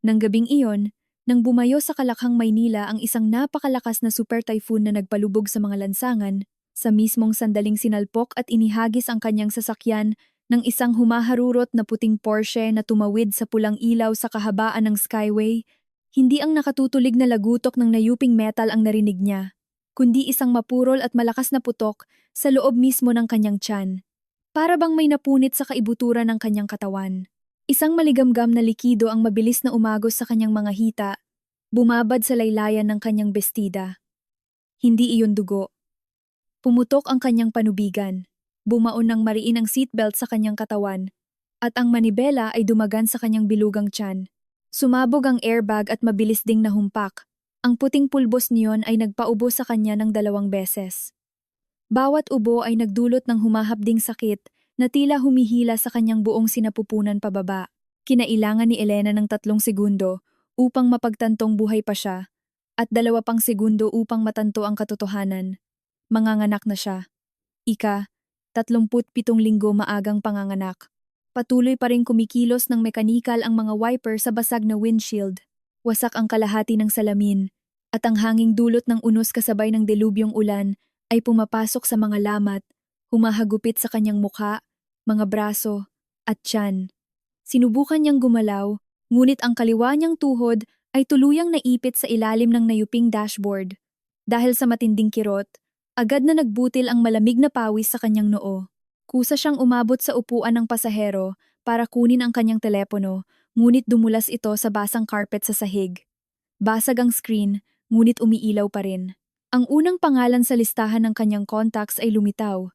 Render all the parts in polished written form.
Nang gabing iyon, nang bumayo sa Kalakhang, Maynila ang isang napakalakas na super typhoon na nagpalubog sa mga lansangan, sa mismong sandaling sinalpok at inihagis ang kanyang sasakyan ng isang humaharurot na puting Porsche na tumawid sa pulang ilaw sa kahabaan ng skyway, hindi ang nakatutulig na lagutok ng nayuping metal ang narinig niya, kundi isang mapurol at malakas na putok sa loob mismo ng kanyang tiyan. Para bang may napunit sa kaibuturan ng kanyang katawan. Isang maligamgam na likido ang mabilis na umagos sa kanyang mga hita, bumabad sa laylayan ng kanyang bestida. Hindi iyon dugo. Pumutok ang kanyang panubigan, bumaon ng mariin ang seatbelt sa kanyang katawan, at ang manibela ay dumagan sa kanyang bilugang tiyan. Sumabog ang airbag at mabilis ding nahumpak. Ang puting pulbos niyon ay nagpaubo sa kanya ng 2 beses. Bawat ubo ay nagdulot ng humahapding sakit na tila humihila sa kanyang buong sinapupunan pababa. Kinailangan ni Elena ng 3 segundo upang mapagtantong buhay pa siya at 2 pang segundo upang matanto ang katotohanan. Manganganak na siya. 37 linggo maagang panganganak. Patuloy pa ring kumikilos ng mekanikal ang mga wiper sa basag na windshield. Wasak ang kalahati ng salamin at ang hanging dulot ng unos kasabay ng delubyong ulan ay pumapasok sa mga lamat, humahagupit sa kanyang mukha, mga braso, at tiyan. Sinubukan niyang gumalaw, ngunit ang kaliwa niyang tuhod ay tuluyang naipit sa ilalim ng nayuping dashboard. Dahil sa matinding kirot, agad na nagbutil ang malamig na pawis sa kanyang noo. Kusa siyang umabot sa upuan ng pasahero para kunin ang kanyang telepono, ngunit dumulas ito sa basang carpet sa sahig. Basag ang screen, ngunit umiilaw pa rin. Ang unang pangalan sa listahan ng kanyang contacts ay lumitaw.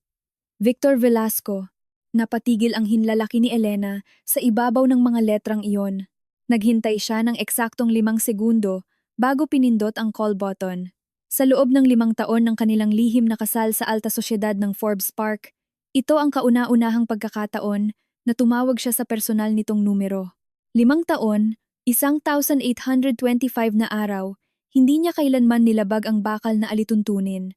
Victor Velasco. Napatigil ang hinlalaki ni Elena sa ibabaw ng mga letrang iyon. Naghintay siya ng eksaktong 5 segundo bago pinindot ang call button. Sa loob ng 5 taon ng kanilang lihim na kasal sa alta sosyedad ng Forbes Park, ito ang kauna-unahang pagkakataon na tumawag siya sa personal nitong numero. 5 taon, 1,825 na araw, hindi niya kailanman nilabag ang bakal na alituntunin.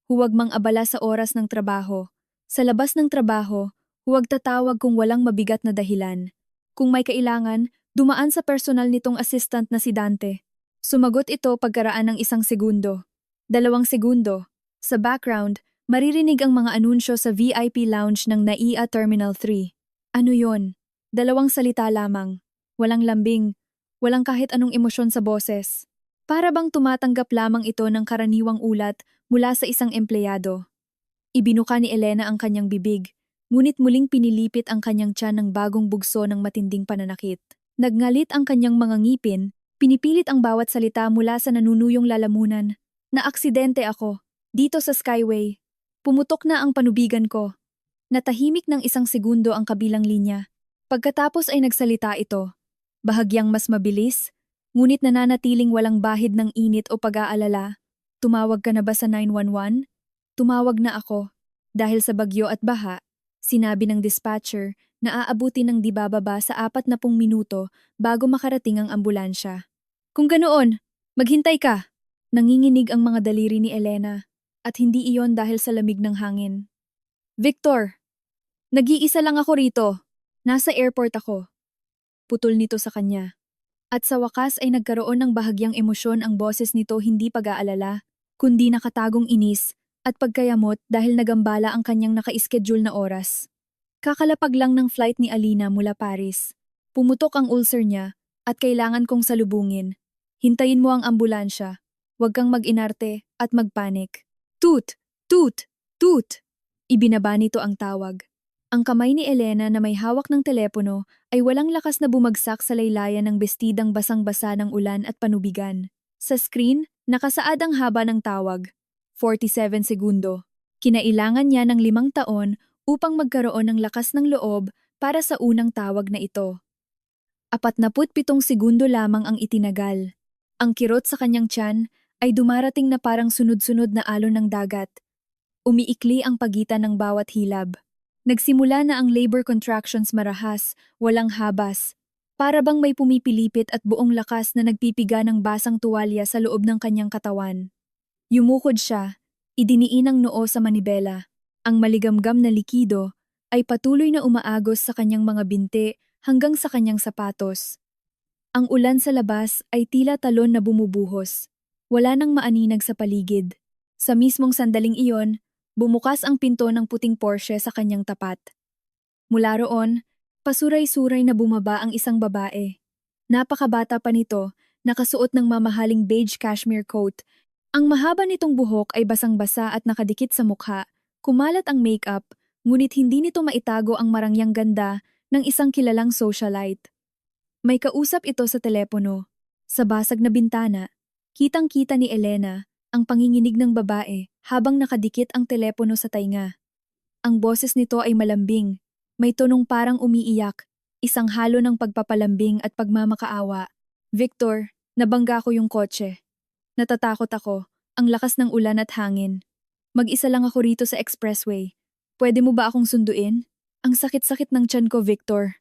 Huwag mang abala sa oras ng trabaho. Sa labas ng trabaho, huwag tatawag kung walang mabigat na dahilan. Kung may kailangan, dumaan sa personal nitong assistant na si Dante. Sumagot ito pagkaraan ng 1 segundo. 2 segundo. Sa background, maririnig ang mga anunsyo sa VIP lounge ng NAIA Terminal 3. Ano yon? 2 salita lamang. Walang lambing. Walang kahit anong emosyon sa boses. Para bang tumatanggap lamang ito ng karaniwang ulat mula sa isang empleyado. Ibinuka ni Elena ang kanyang bibig, ngunit muling pinilipit ang kanyang tiyan ng bagong bugso ng matinding pananakit. Nagngalit ang kanyang mga ngipin, pinipilit ang bawat salita mula sa nanunuyong lalamunan. Naaksidente ako, dito sa Skyway. Pumutok na ang panubigan ko. Natahimik ng 1 segundo ang kabilang linya. Pagkatapos ay nagsalita ito. Bahagyang mas mabilis, ngunit nananatiling walang bahid ng init o pag-aalala. Tumawag ka na ba sa 911? Tumawag na ako. Dahil sa bagyo at baha, sinabi ng dispatcher na aabuti ng di bababa sa 40 minuto bago makarating ang ambulansya. Kung ganoon, maghintay ka! Nanginginig ang mga daliri ni Elena at hindi iyon dahil sa lamig ng hangin. Victor! Nag-iisa lang ako rito. Nasa airport ako. Putol nito sa kanya. At sa wakas ay nagkaroon ng bahagyang emosyon ang boses nito, hindi pag-aalala, kundi nakatagong inis at pagkayamot dahil nagambala ang kanyang naka-schedule na oras. Kakalapag lang ng flight ni Alina mula Paris. Pumutok ang ulcer niya at kailangan kong salubungin. Hintayin mo ang ambulansya. Huwag kang mag-inarte at magpanik. Toot! Toot! Toot! Ibinaba nito ang tawag. Ang kamay ni Elena na may hawak ng telepono ay walang lakas na bumagsak sa laylayan ng bestidang basang-basa ng ulan at panubigan. Sa screen, nakasaad ang haba ng tawag. 47 segundo. Kinailangan niya ng 5 taon upang magkaroon ng lakas ng loob para sa unang tawag na ito. 47 segundo lamang ang itinagal. Ang kirot sa kanyang tiyan ay dumarating na parang sunod-sunod na alon ng dagat. Umiikli ang pagitan ng bawat hilab. Nagsimula na ang labor contractions, marahas, walang habas. Para bang may pumipilipit at buong lakas na nagpipiga ng basang tuwalya sa loob ng kanyang katawan. Yumukod siya, idiniin ang noo sa manibela. Ang maligamgam na likido ay patuloy na umaagos sa kanyang mga binti hanggang sa kanyang sapatos. Ang ulan sa labas ay tila talon na bumubuhos. Wala nang maaninag sa paligid. Sa mismong sandaling iyon, bumukas ang pinto ng puting Porsche sa kanyang tapat. Mula roon, pasuray-suray na bumaba ang isang babae. Napakabata pa nito, nakasuot ng mamahaling beige cashmere coat. Ang mahaba nitong buhok ay basang-basa at nakadikit sa mukha. Kumalat ang makeup, ngunit hindi nito maitago ang marangyang ganda ng isang kilalang socialite. May kausap ito sa telepono. Sa basag na bintana, kitang-kita ni Elena ang panginginig ng babae habang nakadikit ang telepono sa tainga. Ang boses nito ay malambing, may tonong parang umiiyak, isang halo ng pagpapalambing at pagmamakaawa. Victor, nabangga ko yung kotse. Natatakot ako, ang lakas ng ulan at hangin. Mag-isa lang ako rito sa expressway. Pwede mo ba akong sunduin? Ang sakit-sakit ng tiyan ko, Victor.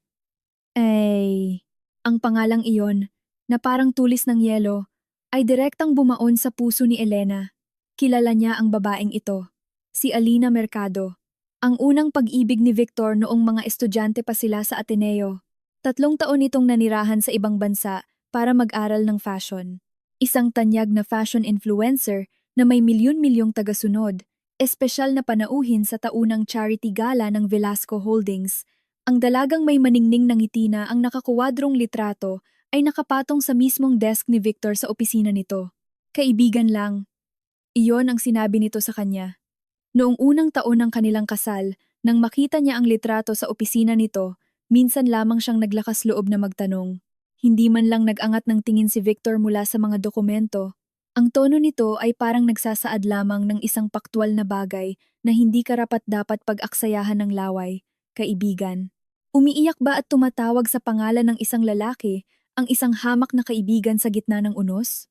Ay, ang pangalang iyon, na parang tulis ng yelo, ay direktang bumaon sa puso ni Elena. Kilala niya ang babaeng ito, si Alina Mercado. Ang unang pag-ibig ni Victor noong mga estudyante pa sila sa Ateneo. 3 taon itong nanirahan sa ibang bansa para mag-aral ng fashion. Isang tanyag na fashion influencer na may milyon-milyong tagasunod, espesyal na panauhin sa taunang charity gala ng Velasco Holdings. Ang dalagang may maningning na ngiti na ang nakakuwadrong litrato ay nakapatong sa mismong desk ni Victor sa opisina nito. Kaibigan lang. Iyon ang sinabi nito sa kanya. Noong unang taon ng kanilang kasal, nang makita niya ang litrato sa opisina nito, minsan lamang siyang naglakas loob na magtanong. Hindi man lang nag-angat ng tingin si Victor mula sa mga dokumento. Ang tono nito ay parang nagsasaad lamang ng isang paktwal na bagay na hindi karapat-dapat pag-aksayahan ng laway, kaibigan. Umiiyak ba at tumatawag sa pangalan ng isang lalaki ang isang hamak na kaibigan sa gitna ng unos?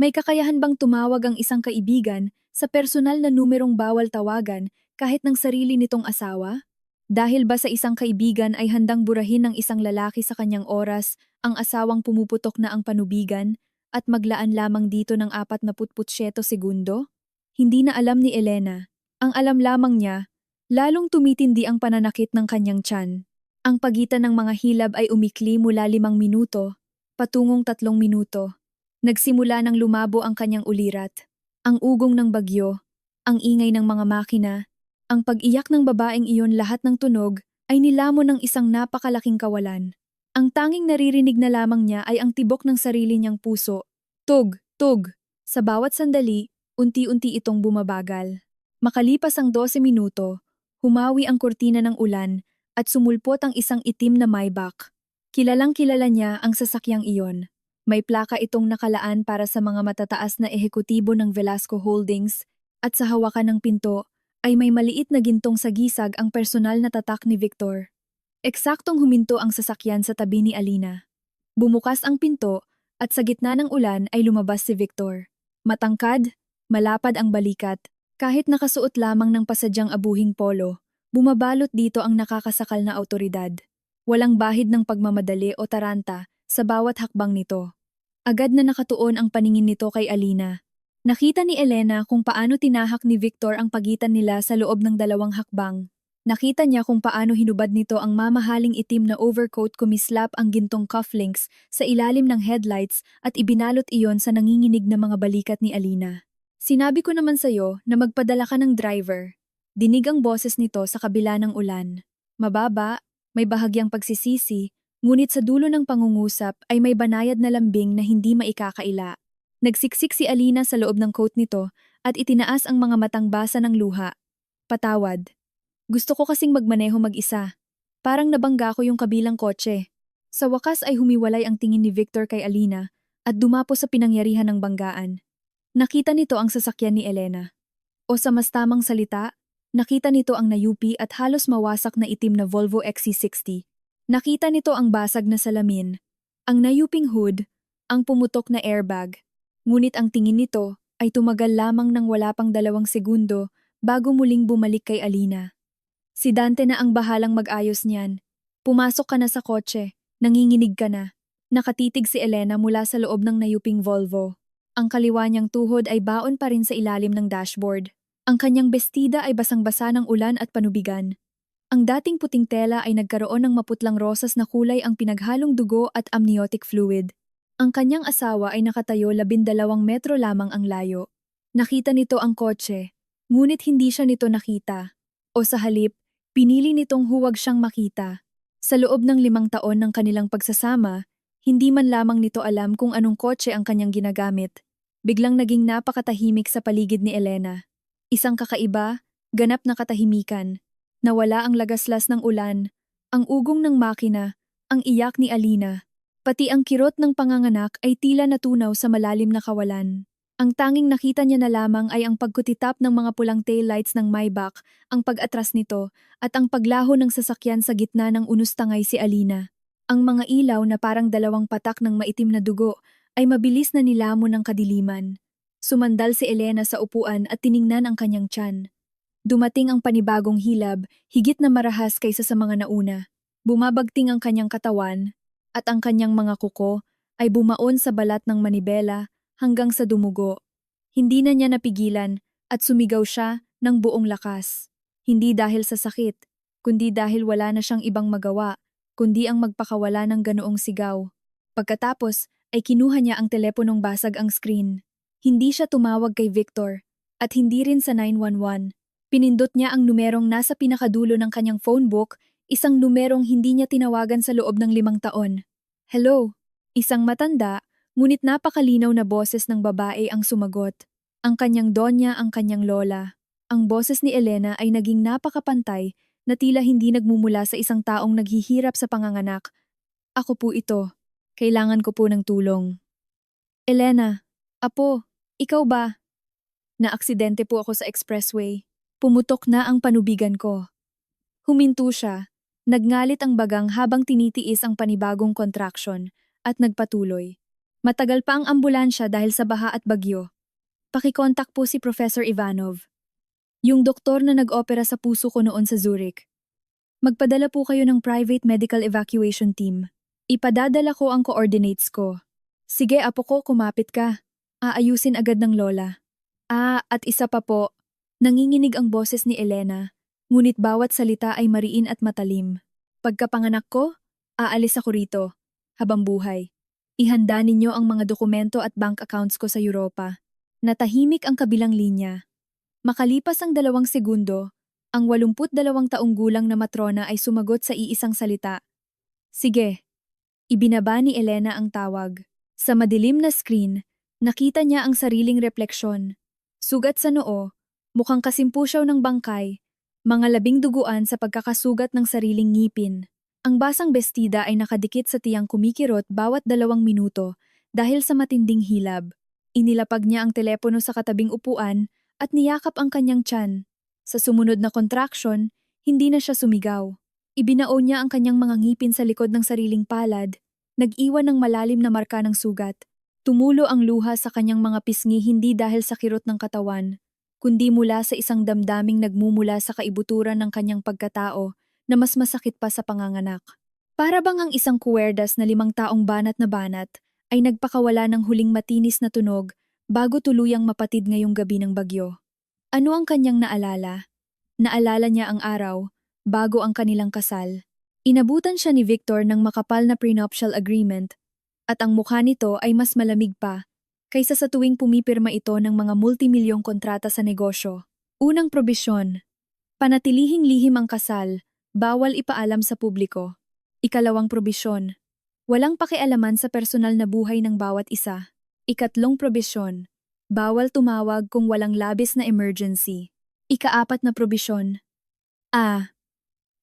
May kakayahan bang tumawag ang isang kaibigan sa personal na numerong bawal tawagan kahit ng sarili nitong asawa? Dahil ba sa isang kaibigan ay handang burahin ng isang lalaki sa kanyang oras ang asawang pumuputok na ang panubigan at maglaan lamang dito ng 47 segundo? Hindi na alam ni Elena. Ang alam lamang niya, lalong tumitindi ang pananakit ng kanyang tiyan. Ang pagitan ng mga hilab ay umikli mula 5 minuto, patungong 3 minuto. Nagsimula nang lumabo ang kanyang ulirat. Ang ugong ng bagyo, ang ingay ng mga makina, ang pag-iyak ng babaeng iyon, lahat ng tunog ay nilamon ng isang napakalaking kawalan. Ang tanging naririnig na lamang niya ay ang tibok ng sarili niyang puso. Tug, tug. Sa bawat sandali, unti-unti itong bumabagal. Makalipas ang 12 minuto, humawi ang kurtina ng ulan at sumulpot ang isang itim na Maybach. Kilalang-kilala niya ang sasakyang iyon. May plaka itong nakalaan para sa mga matataas na ehekutibo ng Velasco Holdings at sa hawakan ng pinto ay may maliit na gintong sagisag ang personal na tatak ni Victor. Eksaktong huminto ang sasakyan sa tabi ni Alina. Bumukas ang pinto at sa gitna ng ulan ay lumabas si Victor. Matangkad, malapad ang balikat, kahit nakasuot lamang ng pasadyang abuhing polo, bumabalot dito ang nakakasakal na awtoridad. Walang bahid ng pagmamadali o taranta sa bawat hakbang nito. Agad na nakatuon ang paningin nito kay Alina. Nakita ni Elena kung paano tinahak ni Victor ang pagitan nila sa loob ng 2 hakbang. Nakita niya kung paano hinubad nito ang mamahaling itim na overcoat, kumislap ang gintong cufflinks sa ilalim ng headlights at ibinalot iyon sa nanginginig na mga balikat ni Alina. Sinabi ko naman sa'yo na magpadala ka ng driver. Dinig ang boses nito sa kabila ng ulan. Mababa, may bahagyang pagsisisi, ngunit sa dulo ng pangungusap ay may banayad na lambing na hindi maikakaila. Nagsiksik si Alina sa loob ng coat nito at itinaas ang mga matang basa ng luha. Patawad. Gusto ko kasing magmaneho mag-isa. Parang nabangga ko yung kabilang kotse. Sa wakas ay humiwalay ang tingin ni Victor kay Alina at dumapo sa pinangyarihan ng banggaan. Nakita nito ang sasakyan ni Elena. O sa mas tamang salita, nakita nito ang nayupi at halos mawasak na itim na Volvo XC60. Nakita nito ang basag na salamin, ang nayuping hood, ang pumutok na airbag. Ngunit ang tingin nito ay tumagal lamang ng wala pang 2 segundo bago muling bumalik kay Alina. Si Dante na ang bahalang mag-ayos niyan. Pumasok ka na sa kotse, nanginginig ka na. Nakatitig si Elena mula sa loob ng nayuping Volvo. Ang kaliwa niyang tuhod ay baon pa rin sa ilalim ng dashboard. Ang kanyang bestida ay basang-basa ng ulan at panubigan. Ang dating puting tela ay nagkaroon ng maputlang rosas na kulay ang pinaghalong dugo at amniotic fluid. Ang kanyang asawa ay nakatayo 12 metro lamang ang layo. Nakita nito ang kotse, ngunit hindi siya nito nakita. O sa halip, pinili nitong huwag siyang makita. Sa loob ng 5 taon ng kanilang pagsasama, hindi man lamang nito alam kung anong kotse ang kanyang ginagamit. Biglang naging napakatahimik sa paligid ni Elena. Isang kakaiba, ganap na katahimikan. Nawala ang lagaslas ng ulan, ang ugong ng makina, ang iyak ni Alina. Pati ang kirot ng panganganak ay tila natunaw sa malalim na kawalan. Ang tanging nakita niya na lamang ay ang pagkutitap ng mga pulang taillights ng Maybach, ang pag-atras nito, at ang paglaho ng sasakyan sa gitna ng unustangay si Alina. Ang mga ilaw na parang 2 patak ng maitim na dugo ay mabilis na nilamon ng kadiliman. Sumandal si Elena sa upuan at tiningnan ang kanyang tiyan. Dumating ang panibagong hilab, higit na marahas kaysa sa mga nauna. Bumabagting ang kanyang katawan, at ang kanyang mga kuko ay bumaon sa balat ng manibela hanggang sa dumugo. Hindi na niya napigilan at sumigaw siya ng buong lakas. Hindi dahil sa sakit, kundi dahil wala na siyang ibang magawa, kundi ang magpakawala ng ganoong sigaw. Pagkatapos ay kinuha niya ang teleponong basag ang screen. Hindi siya tumawag kay Victor at hindi rin sa 911. Pinindot niya ang numerong nasa pinakadulo ng kanyang phone book, isang numerong hindi niya tinawagan sa loob ng 5 taon. Hello? Isang matanda, ngunit napakalinaw na boses ng babae ang sumagot. Ang kanyang donya, ang kanyang lola. Ang boses ni Elena ay naging napakapantay na tila hindi nagmumula sa isang taong naghihirap sa panganganak. Ako po ito. Kailangan ko po ng tulong. Elena, apo, ikaw ba? Naaksidente po ako sa expressway. Pumutok na ang panubigan ko. Huminto siya. Nagngalit ang bagang habang tinitiis ang panibagong contraction at nagpatuloy. Matagal pa ang ambulansya dahil sa baha at bagyo. Pakikontak po si Professor Ivanov. Yung doktor na nag-opera sa puso ko noon sa Zurich. Magpadala po kayo ng private medical evacuation team. Ipadadala ko ang coordinates ko. Sige apo ko, kumapit ka. Aayusin agad ng lola. At isa pa po. Nanginginig ang boses ni Elena, ngunit bawat salita ay mariin at matalim. Pagkapanganak ko, aalis ako rito, habang buhay. Ihanda ninyo ang mga dokumento at bank accounts ko sa Europa. Natahimik ang kabilang linya. Makalipas ang 2 segundo, ang 82 taong gulang na matrona ay sumagot sa iisang salita. Sige. Ibinaba ni Elena ang tawag. Sa madilim na screen, nakita niya ang sariling refleksyon. Sugat sa noo, mukhang kasimpusyaw ng bangkay, mga labing duguan sa pagkakasugat ng sariling ngipin. Ang basang bestida ay nakadikit sa tiyang kumikirot bawat 2 minuto dahil sa matinding hilab. Inilapag niya ang telepono sa katabing upuan at niyakap ang kanyang tiyan. Sa sumunod na contraction, hindi na siya sumigaw. Ibinao niya ang kanyang mga ngipin sa likod ng sariling palad, nag-iwan ng malalim na marka ng sugat. Tumulo ang luha sa kanyang mga pisngi hindi dahil sa kirot ng katawan, kundi mula sa isang damdaming nagmumula sa kaibuturan ng kanyang pagkatao na mas masakit pa sa panganganak. Para bang ang isang kuwerdas na 5 taong banat na banat ay nagpakawala ng huling matinis na tunog bago tuluyang mapatid ngayong gabi ng bagyo. Ano ang kanyang naalala? Naalala niya ang araw, bago ang kanilang kasal. Inabutan siya ni Victor ng makapal na prenuptial agreement at ang mukha nito ay mas malamig pa kaysa sa tuwing pumipirma ito ng mga multimilyong kontrata sa negosyo. Unang probisyon, panatilihing lihim ang kasal, bawal ipaalam sa publiko. Ikalawang probisyon, walang pakialaman sa personal na buhay ng bawat isa. Ikatlong probisyon, bawal tumawag kung walang labis na emergency. Ikaapat na probisyon,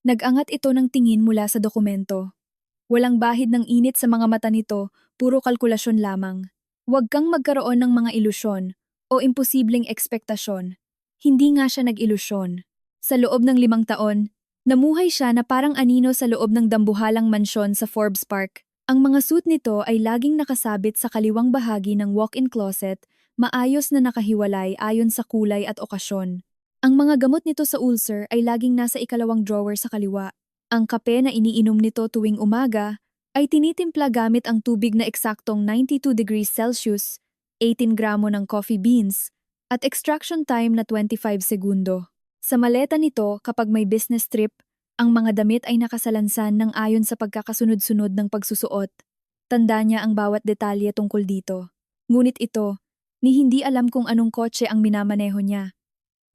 nag-angat ito ng tingin mula sa dokumento. Walang bahid ng init sa mga mata nito, puro kalkulasyon lamang. Huwag kang magkaroon ng mga ilusyon o imposibleng ekspektasyon. Hindi nga siya nag-ilusyon. Sa loob ng 5 taon, namuhay siya na parang anino sa loob ng dambuhalang mansyon sa Forbes Park. Ang mga suit nito ay laging nakasabit sa kaliwang bahagi ng walk-in closet, maayos na nakahiwalay ayon sa kulay at okasyon. Ang mga gamot nito sa ulcer ay laging nasa ikalawang drawer sa kaliwa. Ang kape na iniinom nito tuwing umaga ay tinitimpla gamit ang tubig na eksaktong 92 degrees Celsius, 18 gramo ng coffee beans, at extraction time na 25 segundo. Sa maleta nito kapag may business trip, Ang mga damit ay nakasalansan ng ayon sa pagkakasunod-sunod ng pagsusuot. Tanda niya ang bawat detalye tungkol dito. Ngunit ito, ni hindi alam kung anong kotse ang minamaneho niya.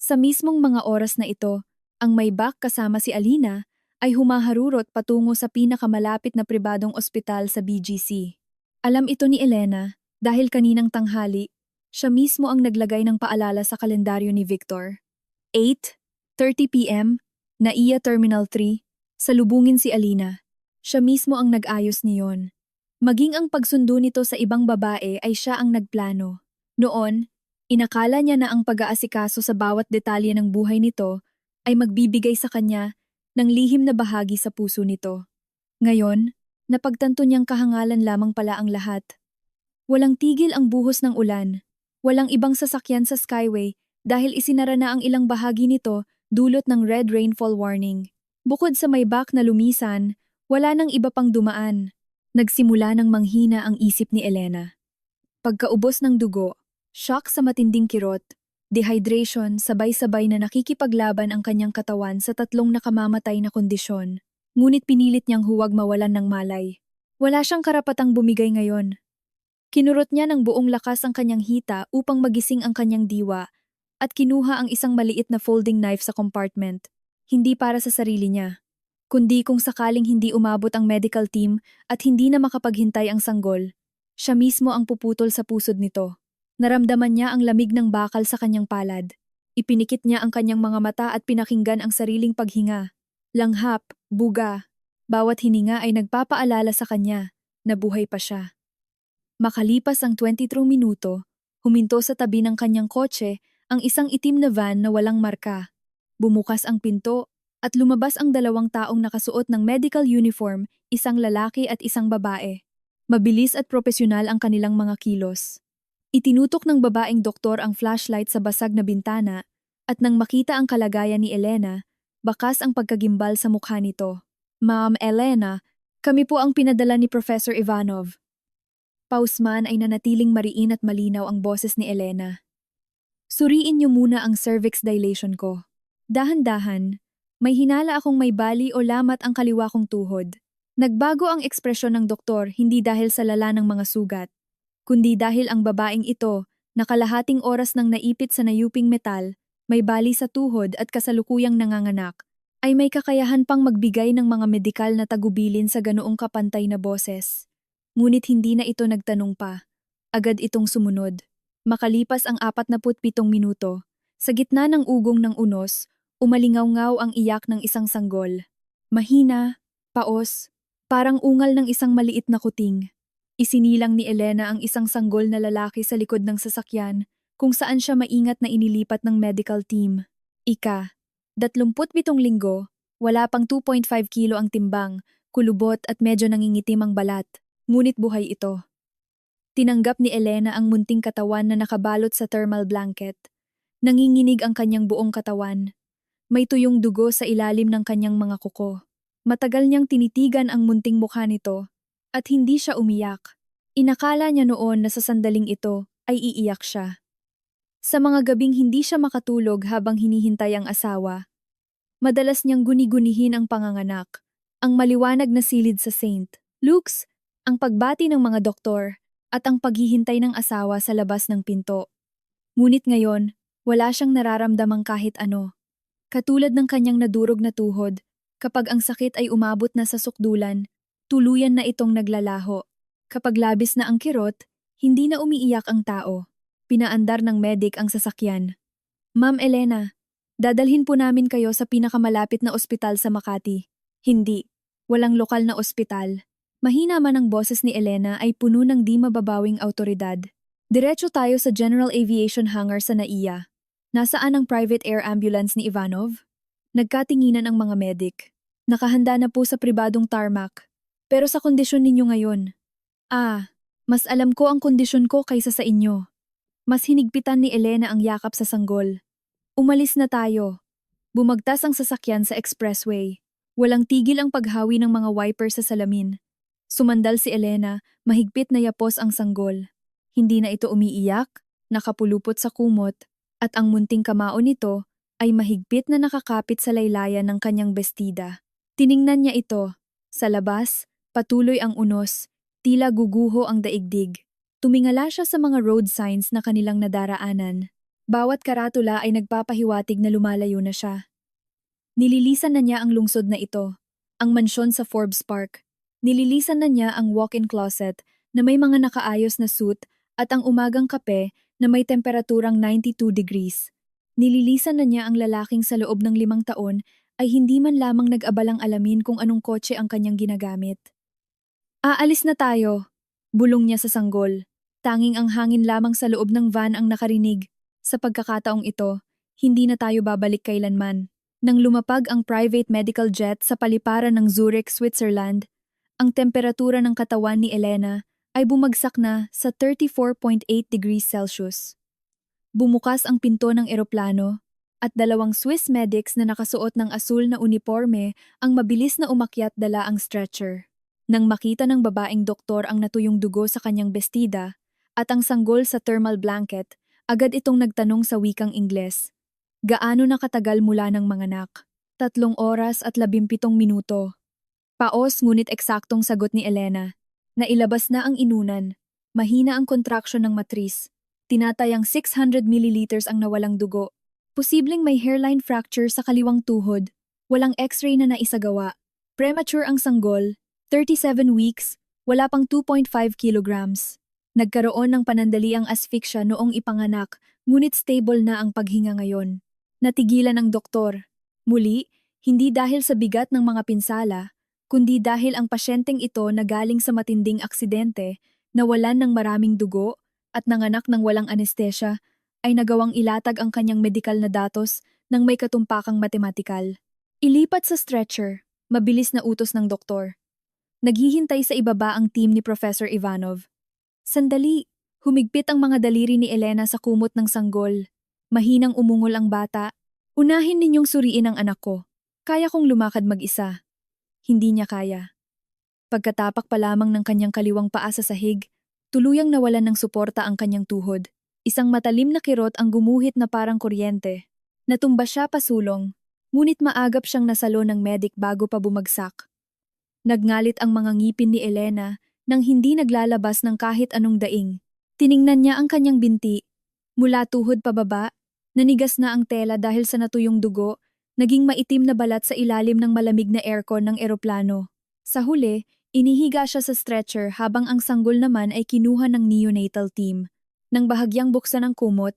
Sa mismong mga oras na ito, ang Maybach kasama si Alina ay humaharurot patungo sa pinakamalapit na pribadong ospital sa BGC. Alam ito ni Elena dahil kaninang tanghali, siya mismo ang naglagay ng paalala sa kalendaryo ni Victor. 8:30 p.m., NAIA Terminal 3, salubungin si Alina. Siya mismo ang nag-ayos niyon. Maging ang pagsundo nito sa ibang babae ay siya ang nagplano. Noon, inakala niya na ang pag-aasikaso sa bawat detalye ng buhay nito ay magbibigay sa kanya ng lihim na bahagi sa puso nito. Ngayon, napagtanto niyang kahangalan lamang pala ang lahat. Walang tigil ang buhos ng ulan. Walang ibang sasakyan sa Skyway dahil isinara na ang ilang bahagi nito dulot ng red rainfall warning. Bukod sa Maybach na lumisan, wala nang iba pang dumaan. Nagsimula ng manghina ang isip ni Elena. Pagkaubos ng dugo, shock sa matinding kirot, dehydration, sabay-sabay na nakikipaglaban ang kanyang katawan sa tatlong nakamamatay na kondisyon. Ngunit pinilit niyang huwag mawalan ng malay. Wala siyang karapatang bumigay ngayon. Kinurot niya ng buong lakas ang kanyang hita upang magising ang kanyang diwa at kinuha ang isang maliit na folding knife sa compartment. Hindi para sa sarili niya, kundi kung sakaling hindi umabot ang medical team at hindi na makapaghintay ang sanggol, siya mismo ang puputol sa pusod nito. Naramdaman niya ang lamig ng bakal sa kanyang palad. Ipinikit niya ang kanyang mga mata at pinakinggan ang sariling paghinga. Langhap, buga, bawat hininga ay nagpapaalala sa kanya na buhay pa siya. Makalipas ang 23 minuto, huminto sa tabi ng kanyang kotse ang isang itim na van na walang marka. Bumukas ang pinto at lumabas ang dalawang taong nakasuot ng medical uniform, isang lalaki at isang babae. Mabilis at propesyonal ang kanilang mga kilos. Itinutok ng babaeng doktor ang flashlight sa basag na bintana at nang makita ang kalagayan ni Elena, bakas ang pagkagimbal sa mukha nito. Ma'am Elena, kami po ang pinadala ni Professor Ivanov. Pausman ay nanatiling mariin at malinaw ang boses ni Elena. Suriin niyo muna ang cervix dilation ko. Dahan-dahan, may hinala akong may bali o lamat ang kaliwa kong tuhod. Nagbago ang ekspresyon ng doktor hindi dahil sa lala ng mga sugat, kundi dahil ang babaeng ito, nakalahating oras nang naipit sa nayuping metal, may bali sa tuhod at kasalukuyang nanganganak, ay may kakayahan pang magbigay ng mga medikal na tagubilin sa ganoong kapantay na boses. Ngunit hindi na ito nagtanong pa. Agad itong sumunod. Makalipas ang 47 minuto, sa gitna ng ugong ng unos, umalingaw-ngaw ang iyak ng isang sanggol. Mahina, paos, parang ungal ng isang maliit na kuting. Isinilang ni Elena ang isang sanggol na lalaki sa likod ng sasakyan kung saan siya maingat na inilipat ng medical team. 27 linggo, wala pang 2.5 kilo ang timbang, kulubot at medyo nangingitim ang balat, ngunit buhay ito. Tinanggap ni Elena ang munting katawan na nakabalot sa thermal blanket. Nanginginig ang kanyang buong katawan. May tuyong dugo sa ilalim ng kanyang mga kuko. Matagal niyang tinitigan ang munting mukha nito at hindi siya umiyak. Inakala niya noon na sa sandaling ito ay iiyak siya. Sa mga gabing hindi siya makatulog habang hinihintay ang asawa, madalas niyang guni-gunihin ang panganganak, ang maliwanag na silid sa St. Luke's, ang pagbati ng mga doktor, at ang paghihintay ng asawa sa labas ng pinto. Ngunit ngayon, wala siyang nararamdamang kahit ano. Katulad ng kanyang nadurog na tuhod, kapag ang sakit ay umabot na sa sukdulan, tuluyan na itong naglalaho. Kapag labis na ang kirot, hindi na umiiyak ang tao. Pinaandar ng medic ang sasakyan. Ma'am Elena, dadalhin po namin kayo sa pinakamalapit na ospital sa Makati. Hindi, walang lokal na ospital. Mahina man ang boses ni Elena ay puno ng di mababawing autoridad. Diretso tayo sa General Aviation Hangar sa NAIA. Nasaan ang private air ambulance ni Ivanov? Nagkatinginan ang mga medic. Nakahanda na po sa pribadong tarmac. Pero sa kondisyon ninyo ngayon. Mas alam ko ang kondisyon ko kaysa sa inyo. Mas hinigpitan ni Elena ang yakap sa sanggol. Umalis na tayo. Bumagtas ang sasakyan sa expressway. Walang tigil ang paghawi ng mga wiper sa salamin. Sumandal si Elena, mahigpit na yapos ang sanggol. Hindi na ito umiiyak, nakapulupot sa kumot, at ang munting kamao nito ay mahigpit na nakakapit sa laylayan ng kanyang bestida. Tiningnan niya ito. Sa labas, patuloy ang unos, tila guguho ang daigdig. Tumingala siya sa mga road signs na kanilang nadaraanan. Bawat karatula ay nagpapahiwatig na lumalayo na siya. Nililisan na niya ang lungsod na ito, ang mansyon sa Forbes Park. Nililisan na niya ang walk-in closet na may mga nakaayos na suit at ang umagang kape na may temperaturang 92 degrees. Nililisan na niya ang lalaking sa loob ng 5 taon ay hindi man lamang nag-abalang alamin kung anong kotse ang kanyang ginagamit. Aalis na tayo, bulong niya sa sanggol. Tanging ang hangin lamang sa loob ng van ang nakarinig. Sa pagkakataong ito, hindi na tayo babalik kailanman. Nang lumapag ang private medical jet sa paliparan ng Zurich, Switzerland, ang temperatura ng katawan ni Elena ay bumagsak na sa 34.8 degrees Celsius. Bumukas ang pinto ng eroplano at 2 Swiss medics na nakasuot ng asul na uniforme ang mabilis na umakyat dala ang stretcher. Nang makita ng babaeng doktor ang natuyong dugo sa kanyang bestida at ang sanggol sa thermal blanket, agad itong nagtanong sa wikang Ingles. Gaano na katagal mula ng manganak? 3 oras at 17 minuto. Paos ngunit eksaktong sagot ni Elena. Nailabas na ang inunan. Mahina ang kontraksyon ng matris. Tinatayang 600 milliliters ang nawalang dugo. Posibleng may hairline fracture sa kaliwang tuhod. Walang x-ray na naisagawa. Premature ang sanggol. 37 weeks. Wala pang 2.5 kilograms. Nagkaroon ng panandaliang asphyxia noong ipanganak, ngunit stable na ang paghinga ngayon. Natigilan ng doktor. Muli, hindi dahil sa bigat ng mga pinsala, kundi dahil ang pasyenteng ito na galing sa matinding aksidente, nawalan ng maraming dugo, at nanganak ng walang anestesya, ay nagawang ilatag ang kanyang medikal na datos ng may katumpakang matematikal. Ilipat sa stretcher, mabilis na utos ng doktor. Naghihintay sa ibaba ang team ni Professor Ivanov. Sandali, humigpit ang mga daliri ni Elena sa kumot ng sanggol. Mahinang umungol ang bata. Unahin ninyong suriin ang anak ko. Kaya kong lumakad mag-isa. Hindi niya kaya. Pagkatapak pa lamang ng kanyang kaliwang paa sa sahig, tuluyang nawalan ng suporta ang kanyang tuhod. Isang matalim na kirot ang gumuhit na parang kuryente. Natumba siya pasulong, ngunit maagap siyang nasalo ng medic bago pa bumagsak. Nagngalit ang mga ngipin ni Elena nang hindi naglalabas ng kahit anong daing. Tiningnan niya ang kanyang binti. Mula tuhod pababa, nanigas na ang tela dahil sa natuyong dugo, naging maitim na balat sa ilalim ng malamig na aircon ng eroplano. Sa huli, inihiga siya sa stretcher habang ang sanggol naman ay kinuha ng neonatal team. Nang bahagyang buksan ang kumot,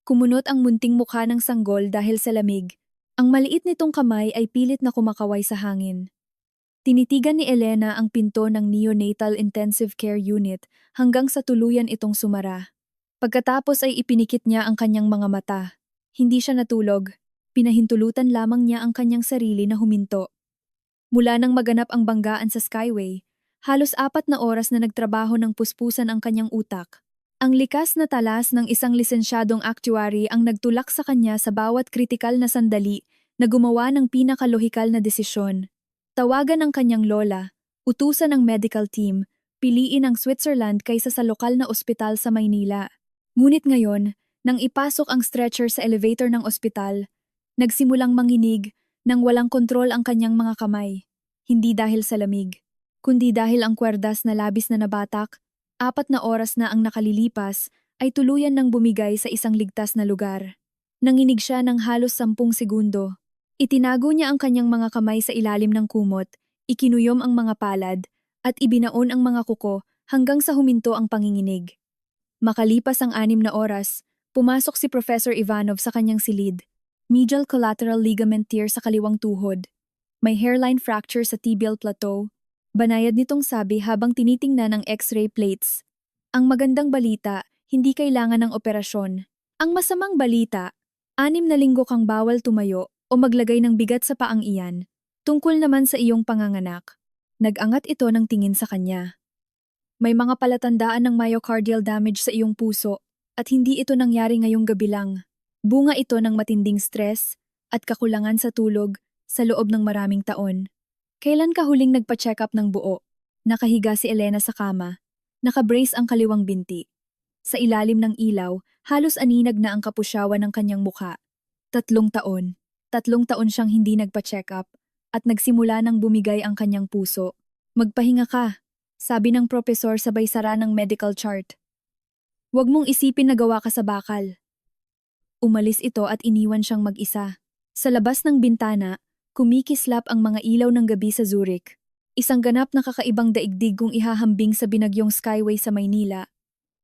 kumunot ang munting mukha ng sanggol dahil sa lamig. Ang maliit nitong kamay ay pilit na kumakaway sa hangin. Tinitigan ni Elena ang pinto ng neonatal intensive care unit hanggang sa tuluyan itong sumara. Pagkatapos ay ipinikit niya ang kanyang mga mata. Hindi siya natulog. Pinahintulutan lamang niya ang kanyang sarili na huminto. Mula nang maganap ang banggaan sa Skyway, halos 4 na oras na nagtrabaho ng puspusan ang kanyang utak. Ang likas na talas ng isang lisensyadong actuary ang nagtulak sa kanya sa bawat kritikal na sandali na gumawa ng pinakalohikal na desisyon. Tawagan ang kanyang lola, utusan ang medical team, piliin ang Switzerland kaysa sa lokal na ospital sa Maynila. Ngunit ngayon, nang ipasok ang stretcher sa elevator ng ospital, nagsimulang manginig nang walang kontrol ang kanyang mga kamay. Hindi dahil sa lamig, kundi dahil ang kwerdas na labis na nabatak, 4 na oras na ang nakalilipas, ay tuluyan ng bumigay sa isang ligtas na lugar. Nanginig siya ng halos 10 segundo. Itinago niya ang kanyang mga kamay sa ilalim ng kumot, ikinuyom ang mga palad, at ibinaon ang mga kuko hanggang sa huminto ang panginginig. Makalipas ang 6 na oras, pumasok si Professor Ivanov sa kanyang silid. Medial collateral ligament tear sa kaliwang tuhod. May hairline fracture sa tibial plateau. Banayad nitong sabi habang tinitingnan ang x-ray plates. Ang magandang balita, hindi kailangan ng operasyon. Ang masamang balita, 6 na linggo kang bawal tumayo o maglagay ng bigat sa paang iyan. Tungkol naman sa iyong panganganak. Nag-angat ito ng tingin sa kanya. May mga palatandaan ng myocardial damage sa iyong puso at hindi ito nangyari ngayong gabi lang. Bunga ito ng matinding stress at kakulangan sa tulog sa loob ng maraming taon. Kailan ka huling nagpa-check up ng buo? Nakahiga si Elena sa kama. Nakabrace ang kaliwang binti. Sa ilalim ng ilaw, halos aninag na ang kapusyawan ng kanyang mukha. 3 taon. 3 taon siyang hindi nagpa-check up. at nagsimula ng bumigay ang kanyang puso. Magpahinga ka, sabi ng propesor sabay sara ng medical chart. Huwag mong isipin na gawa ka sa bakal. Umalis ito at iniwan siyang mag-isa. Sa labas ng bintana, kumikislap ang mga ilaw ng gabi sa Zurich. Isang ganap na kakaibang daigdig kung ihahambing sa binagyong skyway sa Maynila.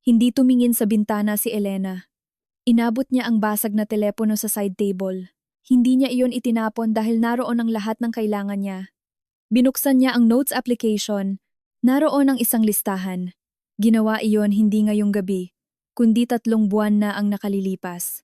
Hindi tumingin sa bintana si Elena. Inabot niya ang basag na telepono sa side table. Hindi niya iyon itinapon dahil naroon ang lahat ng kailangan niya. Binuksan niya ang notes application. Naroon ang isang listahan. Ginawa iyon hindi ngayong gabi, kundi 3 buwan na ang nakalilipas.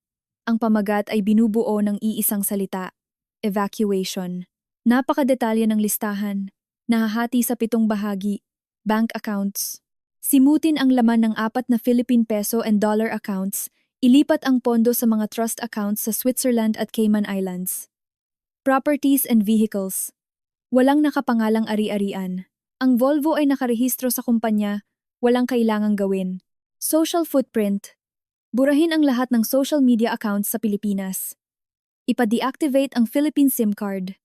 Ang pamagat ay binubuo ng iisang salita, evacuation. Napakadetalye ng listahan, nahahati sa 7 bahagi, bank accounts. Simutin ang laman ng 4 na Philippine peso and dollar accounts, ilipat ang pondo sa mga trust accounts sa Switzerland at Cayman Islands. Properties and vehicles. Walang nakapangalang ari-arian. Ang Volvo ay nakarehistro sa kumpanya, walang kailangang gawin. Social footprint. Burahin ang lahat ng social media accounts sa Pilipinas. Ipa-deactivate ang Philippine SIM card.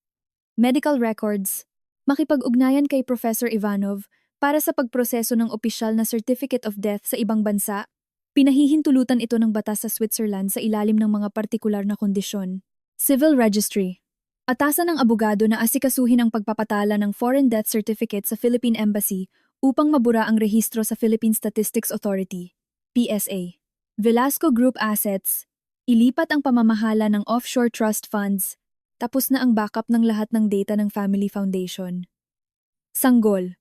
Medical records. Makipag-ugnayan kay Professor Ivanov para sa pagproseso ng opisyal na certificate of death sa ibang bansa. Pinahihintulutan ito ng batas sa Switzerland sa ilalim ng mga partikular na kondisyon. Civil registry. Atasan ng abogado na asikasuhin ang pagpapatala ng foreign death certificate sa Philippine Embassy upang mabura ang rehistro sa Philippine Statistics Authority, PSA. Velasco Group Assets. Ilipat ang pamamahala ng offshore trust funds. Tapos na ang backup ng lahat ng data ng Family Foundation. Sanggol.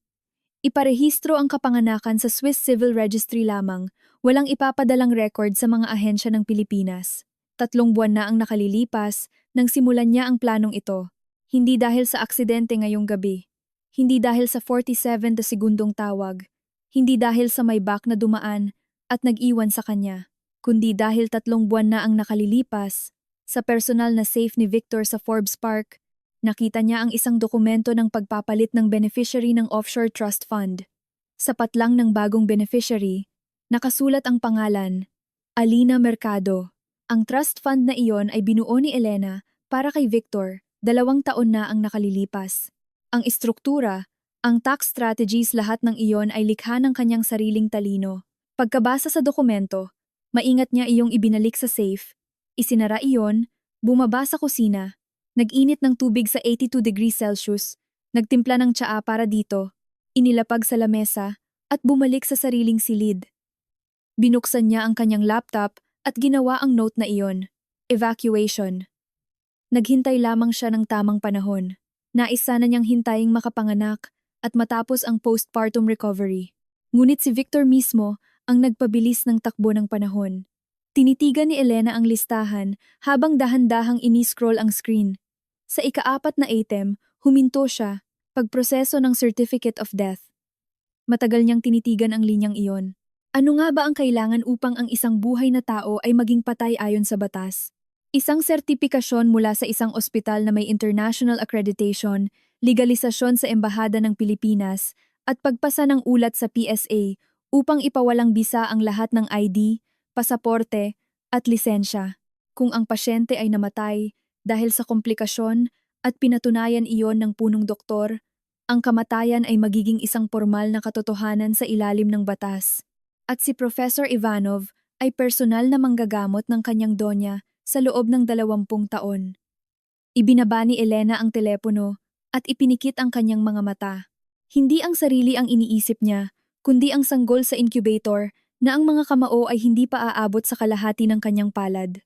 Iparehistro ang kapanganakan sa Swiss Civil Registry lamang, walang ipapadalang record sa mga ahensya ng Pilipinas. 3 buwan na ang nakalilipas nang simulan niya ang planong ito. Hindi dahil sa aksidente ngayong gabi. Hindi dahil sa 47 na segundong tawag. Hindi dahil sa may back na dumaan at nag-iwan sa kanya, kundi dahil 3 buwan na ang nakalilipas. Sa personal na safe ni Victor sa Forbes Park, nakita niya ang isang dokumento ng pagpapalit ng beneficiary ng offshore trust fund. Sa patlang ng bagong beneficiary, nakasulat ang pangalan, Alina Mercado. Ang trust fund na iyon ay binuo ni Elena para kay Victor, 2 taon na ang nakalilipas. Ang istruktura, ang tax strategies lahat ng iyon ay likha ng kanyang sariling talino. Pagkabasa sa dokumento, maingat niya iyong ibinalik sa safe, isinara iyon, bumaba sa kusina, nag-init ng tubig sa 82 degrees Celsius, nagtimpla ng tsaa para dito, inilapag sa lamesa, at bumalik sa sariling silid. Binuksan niya ang kanyang laptop at ginawa ang note na iyon, evacuation. Naghintay lamang siya ng tamang panahon. Nais sana niyang hintaying makapanganak at matapos ang postpartum recovery. Ngunit si Victor mismo ang nagpabilis ng takbo ng panahon. Tinitigan ni Elena ang listahan habang dahan-dahang ini-scroll ang screen. Sa ika-4 na item, huminto siya, pagproseso ng certificate of death. Matagal niyang tinitigan ang linyang iyon. Ano nga ba ang kailangan upang ang isang buhay na tao ay maging patay ayon sa batas? Isang sertipikasyon mula sa isang ospital na may international accreditation, legalisasyon sa Embahada ng Pilipinas, at pagpasa ng ulat sa PSA upang ipawalang bisa ang lahat ng ID, pasaporte, at lisensya. Kung ang pasyente ay namatay dahil sa komplikasyon at pinatunayan iyon ng punong doktor, ang kamatayan ay magiging isang formal na katotohanan sa ilalim ng batas. At si Professor Ivanov ay personal na manggagamot ng kanyang donya sa loob ng 20 taon. Ibinaba ni Elena ang telepono at ipinikit ang kanyang mga mata. Hindi ang sarili ang iniisip niya, kundi ang sanggol sa incubator na ang mga kamao ay hindi pa aabot sa kalahati ng kanyang palad.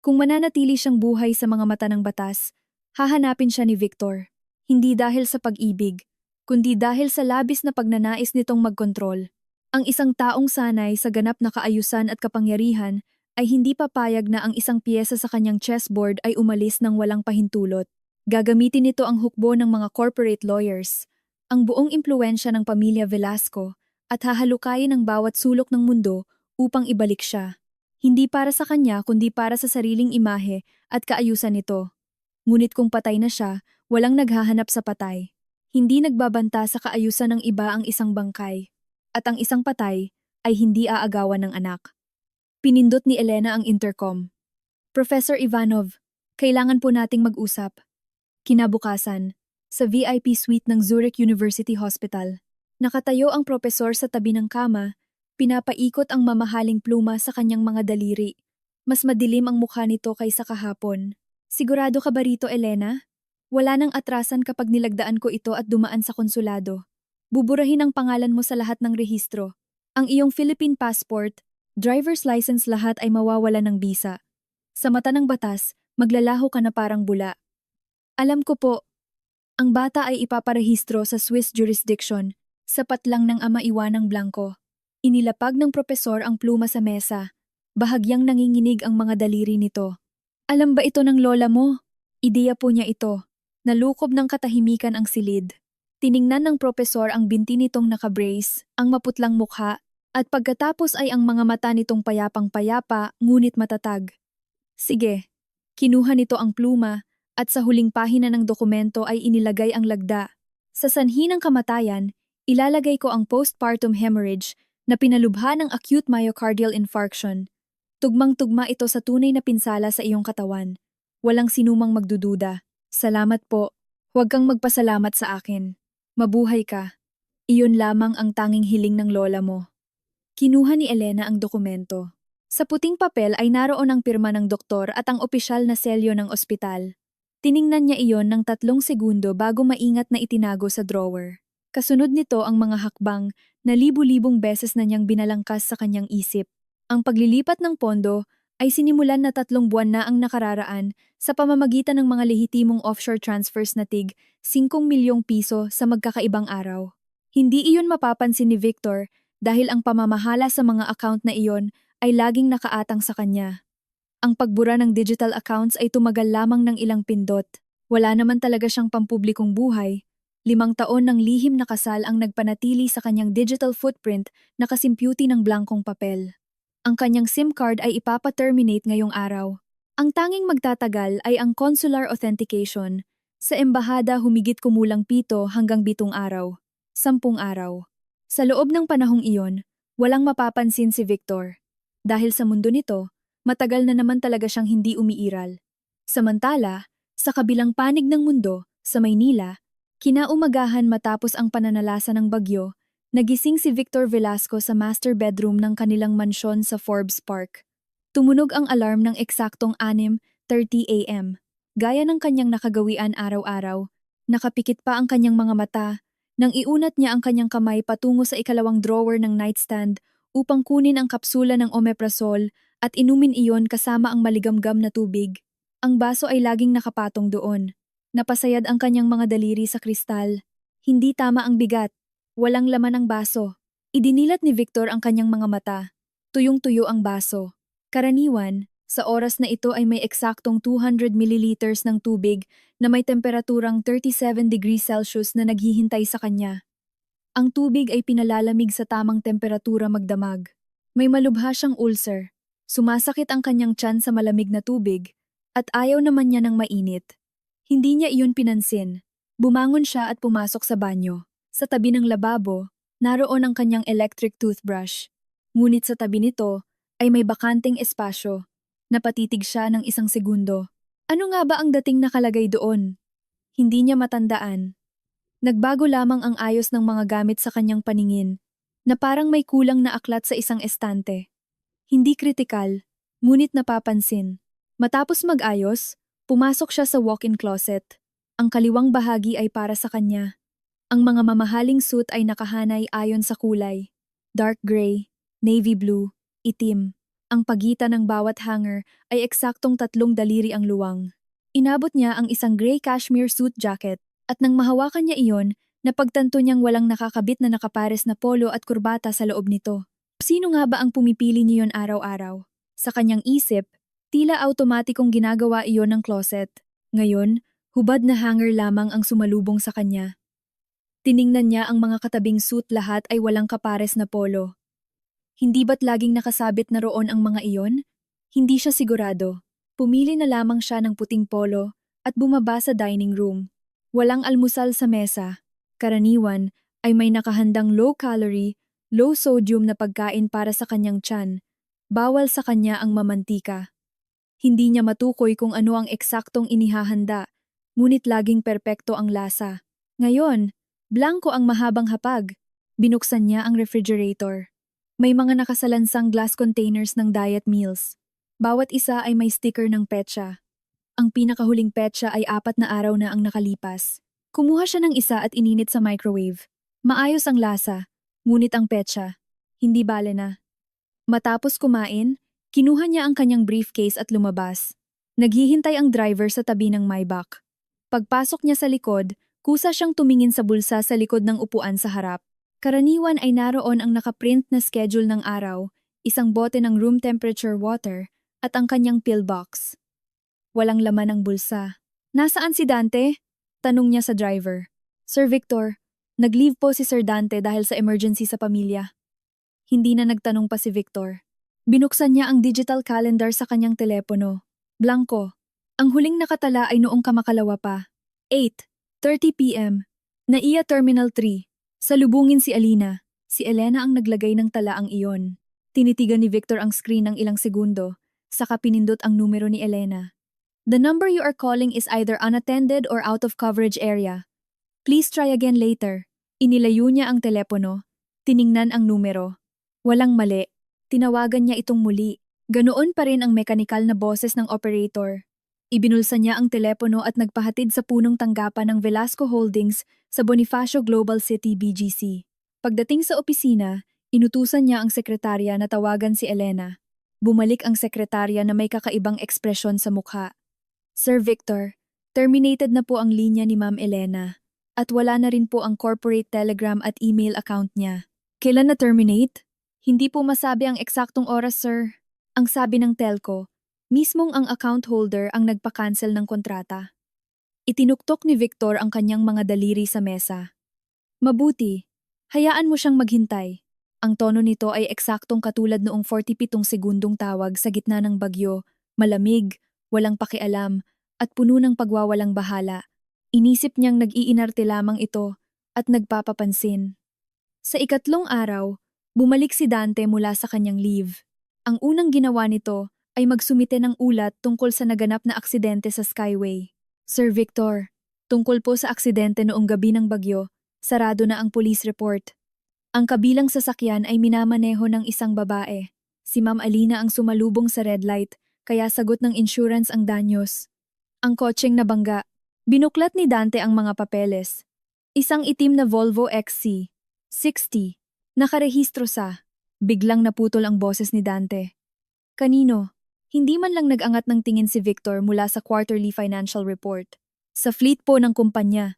Kung mananatili siyang buhay sa mga mata ng batas, hahanapin siya ni Victor. Hindi dahil sa pag-ibig, kundi dahil sa labis na pagnanais nitong magkontrol. Ang isang taong sanay sa ganap na kaayusan at kapangyarihan ay hindi papayag na ang isang piyesa sa kanyang chessboard ay umalis ng walang pahintulot. Gagamitin nito ang hukbo ng mga corporate lawyers, ang buong impluensya ng pamilya Velasco, at hahalukayin ang bawat sulok ng mundo upang ibalik siya. Hindi para sa kanya kundi para sa sariling imahe at kaayusan nito. Ngunit kung patay na siya, walang naghahanap sa patay. Hindi nagbabanta sa kaayusan ng iba ang isang bangkay. At ang isang patay ay hindi aagawan ng anak. Pinindot ni Elena ang intercom. Professor Ivanov, kailangan po nating mag-usap. Kinabukasan, sa VIP suite ng Zurich University Hospital, nakatayo ang propesor sa tabi ng kama, pinapaikot ang mamahaling pluma sa kanyang mga daliri. Mas madilim ang mukha nito kaysa kahapon. Sigurado ka ba rito, Elena? Wala nang atrasan kapag nilagdaan ko ito at dumaan sa konsulado. Buburahin ang pangalan mo sa lahat ng rehistro. Ang iyong Philippine passport, driver's license lahat ay mawawala ng bisa. Sa mata ng batas, maglalaho ka na parang bula. Alam ko po, ang bata ay ipaparehistro sa Swiss jurisdiction, sapat lang ng ama iwanang blanco. Inilapag ng propesor ang pluma sa mesa. Bahagyang nanginginig ang mga daliri nito. Alam ba ito ng lola mo? Ideya po niya ito. Nalukob ng katahimikan ang silid. Tiningnan ng propesor ang binti nitong nakabrace, ang maputlang mukha, at pagkatapos ay ang mga mata nitong payapang-payapa ngunit matatag. Sige, kinuha nito ang pluma, at sa huling pahina ng dokumento ay inilagay ang lagda. Sa sanhi ng kamatayan, ilalagay ko ang postpartum hemorrhage na pinalubha ng acute myocardial infarction. Tugmang-tugma ito sa tunay na pinsala sa iyong katawan. Walang sinumang magdududa. Salamat po. Huwag kang magpasalamat sa akin. Mabuhay ka. Iyon lamang ang tanging hiling ng lola mo. Kinuha ni Elena ang dokumento. Sa puting papel ay naroon ang pirma ng doktor at ang opisyal na selyo ng ospital. Tiningnan niya iyon ng 3 segundo bago maingat na itinago sa drawer. Kasunod nito ang mga hakbang na libu-libong beses na niyang binalangkas sa kanyang isip. Ang paglilipat ng pondo ay sinimulan na 3 buwan na ang nakararaan sa pamamagitan ng mga lehitimong offshore transfers na tig 5 milyong piso sa magkakaibang araw. Hindi iyon mapapansin ni Victor dahil ang pamamahala sa mga account na iyon ay laging nakaatang sa kanya. Ang pagbura ng digital accounts ay tumagal lamang ng ilang pindot. Wala naman talaga siyang pampublikong buhay. 5 taon ng lihim na kasal ang nagpanatili sa kanyang digital footprint na kasimpyuti ng blankong papel. Ang kanyang SIM card ay ipapaterminate ngayong araw. Ang tanging magtatagal ay ang consular authentication. Sa embahada humigit kumulang 7 hanggang 7 araw. 10 araw. Sa loob ng panahong iyon, walang mapapansin si Victor. Dahil sa mundo nito, matagal na naman talaga siyang hindi umiiral. Samantala, sa kabilang panig ng mundo, sa Maynila, kinaumagahan matapos ang pananalasa ng bagyo, nagising si Victor Velasco sa master bedroom ng kanilang mansyon sa Forbes Park. Tumunog ang alarm ng eksaktong 6:30 a.m. Gaya ng kanyang nakagawian araw-araw, nakapikit pa ang kanyang mga mata, nang iunat niya ang kanyang kamay patungo sa ikalawang drawer ng nightstand upang kunin ang kapsula ng omeprazole at inumin iyon kasama ang maligamgam na tubig. Ang baso ay laging nakapatong doon. Napasayad ang kanyang mga daliri sa kristal. Hindi tama ang bigat. Walang laman ang baso. Idinilat ni Victor ang kanyang mga mata. Tuyong-tuyo ang baso. Karaniwan, sa oras na ito ay may eksaktong 200 milliliters ng tubig na may temperaturang 37 degrees Celsius na naghihintay sa kanya. Ang tubig ay pinalalamig sa tamang temperatura magdamag. May malubha siyang ulcer. Sumasakit ang kanyang tiyan sa malamig na tubig, at ayaw naman niya ng mainit. Hindi niya iyon pinansin. Bumangon siya at pumasok sa banyo. Sa tabi ng lababo, naroon ang kanyang electric toothbrush. Ngunit sa tabi nito ay may bakanteng espasyo. Napatitig siya ng 1 segundo. Ano nga ba ang dating nakalagay doon? Hindi niya matandaan. Nagbago lamang ang ayos ng mga gamit sa kanyang paningin, na parang may kulang na aklat sa isang estante. Hindi kritikal, ngunit napapansin. Matapos mag-ayos, pumasok siya sa walk-in closet. Ang kaliwang bahagi ay para sa kanya. Ang mga mamahaling suit ay nakahanay ayon sa kulay. Dark gray, navy blue, itim. Ang pagitan ng bawat hanger ay eksaktong 3 daliri ang luwang. Inabot niya ang isang gray cashmere suit jacket at nang mahawakan niya iyon, napagtanto niyang walang nakakabit na nakapares na polo at kurbata sa loob nito. Sino nga ba ang pumipili niyon araw-araw? Sa kanyang isip, tila automatikong ginagawa iyon ng closet. Ngayon, hubad na hanger lamang ang sumalubong sa kanya. Tiningnan niya ang mga katabing suit, lahat ay walang kapares na polo. Hindi ba't laging nakasabit na roon ang mga iyon? Hindi siya sigurado. Pumili na lamang siya ng puting polo at bumaba sa dining room. Walang almusal sa mesa. Karaniwan ay may nakahandang low-calorie, low-sodium na pagkain para sa kanyang tiyan. Bawal sa kanya ang mamantika. Hindi niya matukoy kung ano ang eksaktong inihahanda, ngunit laging perpekto ang lasa. Ngayon, blanko ang mahabang hapag. Binuksan niya ang refrigerator. May mga nakasalansang glass containers ng diet meals. Bawat isa ay may sticker ng petsa. Ang pinakahuling petsa ay 4 na araw na ang nakalipas. Kumuha siya ng isa at ininit sa microwave. Maayos ang lasa, ngunit ang petsa, hindi bale na. Matapos kumain, kinuha niya ang kanyang briefcase at lumabas. Naghihintay ang driver sa tabi ng Maybach. Pagpasok niya sa likod, kusa siyang tumingin sa bulsa sa likod ng upuan sa harap. Karaniwan ay naroon ang nakaprint na schedule ng araw, isang bote ng room temperature water, at ang kanyang pillbox. Walang laman ang bulsa. Nasaan si Dante? Tanong niya sa driver. Sir Victor, nag-leave po si Sir Dante dahil sa emergency sa pamilya. Hindi na nagtanong pa si Victor. Binuksan niya ang digital calendar sa kanyang telepono. Blanko. Ang huling nakatala ay noong kamakalawa pa. 8:30 p.m. NAIA Terminal 3. Salubungin si Alina. Si Elena ang naglagay ng talaang iyon. Tinitigan ni Victor ang screen ng ilang segundo, saka pinindot ang numero ni Elena. The number you are calling is either unattended or out of coverage area. Please try again later. Inilayo niya ang telepono. Tiningnan ang numero. Walang mali. Tinawagan niya itong muli. Ganoon pa rin ang mekanikal na boses ng operator. Ibinulsa niya ang telepono at nagpahatid sa punong tanggapan ng Velasco Holdings sa Bonifacio Global City BGC. Pagdating sa opisina, inutusan niya ang sekretarya na tawagan si Elena. Bumalik ang sekretarya na may kakaibang ekspresyon sa mukha. Sir Victor, terminated na po ang linya ni Ma'am Elena at wala na rin po ang corporate telegram at email account niya. Kailan na-terminate? Hindi po masabi ang eksaktong oras, sir. Ang sabi ng telco, mismong ang account holder ang nagpa-cancel ng kontrata. Itinuktok ni Victor ang kanyang mga daliri sa mesa. Mabuti, hayaan mo siyang maghintay. Ang tono nito ay eksaktong katulad noong 47 segundong tawag sa gitna ng bagyo, malamig, walang pakialam, at puno ng pagwawalang bahala. Inisip niyang nag-iinarte lamang ito at nagpapapansin. Sa ikatlong araw, bumalik si Dante mula sa kanyang leave. Ang unang ginawa nito ay magsumite ng ulat tungkol sa naganap na aksidente sa Skyway. Sir Victor, tungkol po sa aksidente noong gabi ng bagyo, sarado na ang police report. Ang kabilang sasakyan ay minamaneho ng isang babae. Si Ma'am Alina ang sumalubong sa red light, kaya sagot ng insurance ang danyos. Ang kotseng nabangga. Binuklat ni Dante ang mga papeles. Isang itim na Volvo XC60. Nakarehistro sa. Biglang naputol ang boses ni Dante. Kanino? Hindi man lang nag-angat ng tingin si Victor mula sa quarterly financial report. Sa fleet po ng kumpanya.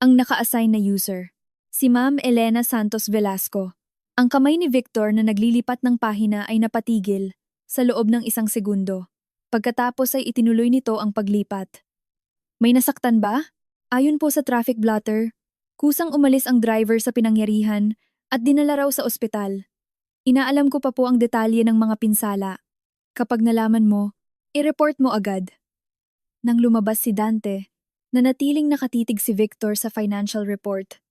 Ang naka-assign na user. Si Ma'am Elena Santos Velasco. Ang kamay ni Victor na naglilipat ng pahina ay napatigil sa loob ng 1 segundo. Pagkatapos ay itinuloy nito ang paglipat. May nasaktan ba? Ayon po sa traffic blotter, kusang umalis ang driver sa pinangyarihan at dinala raw sa ospital. Inaalam ko pa po ang detalye ng mga pinsala. Kapag nalaman mo, i-report mo agad. Nang lumabas si Dante, nanatiling nakatitig si Victor sa financial report.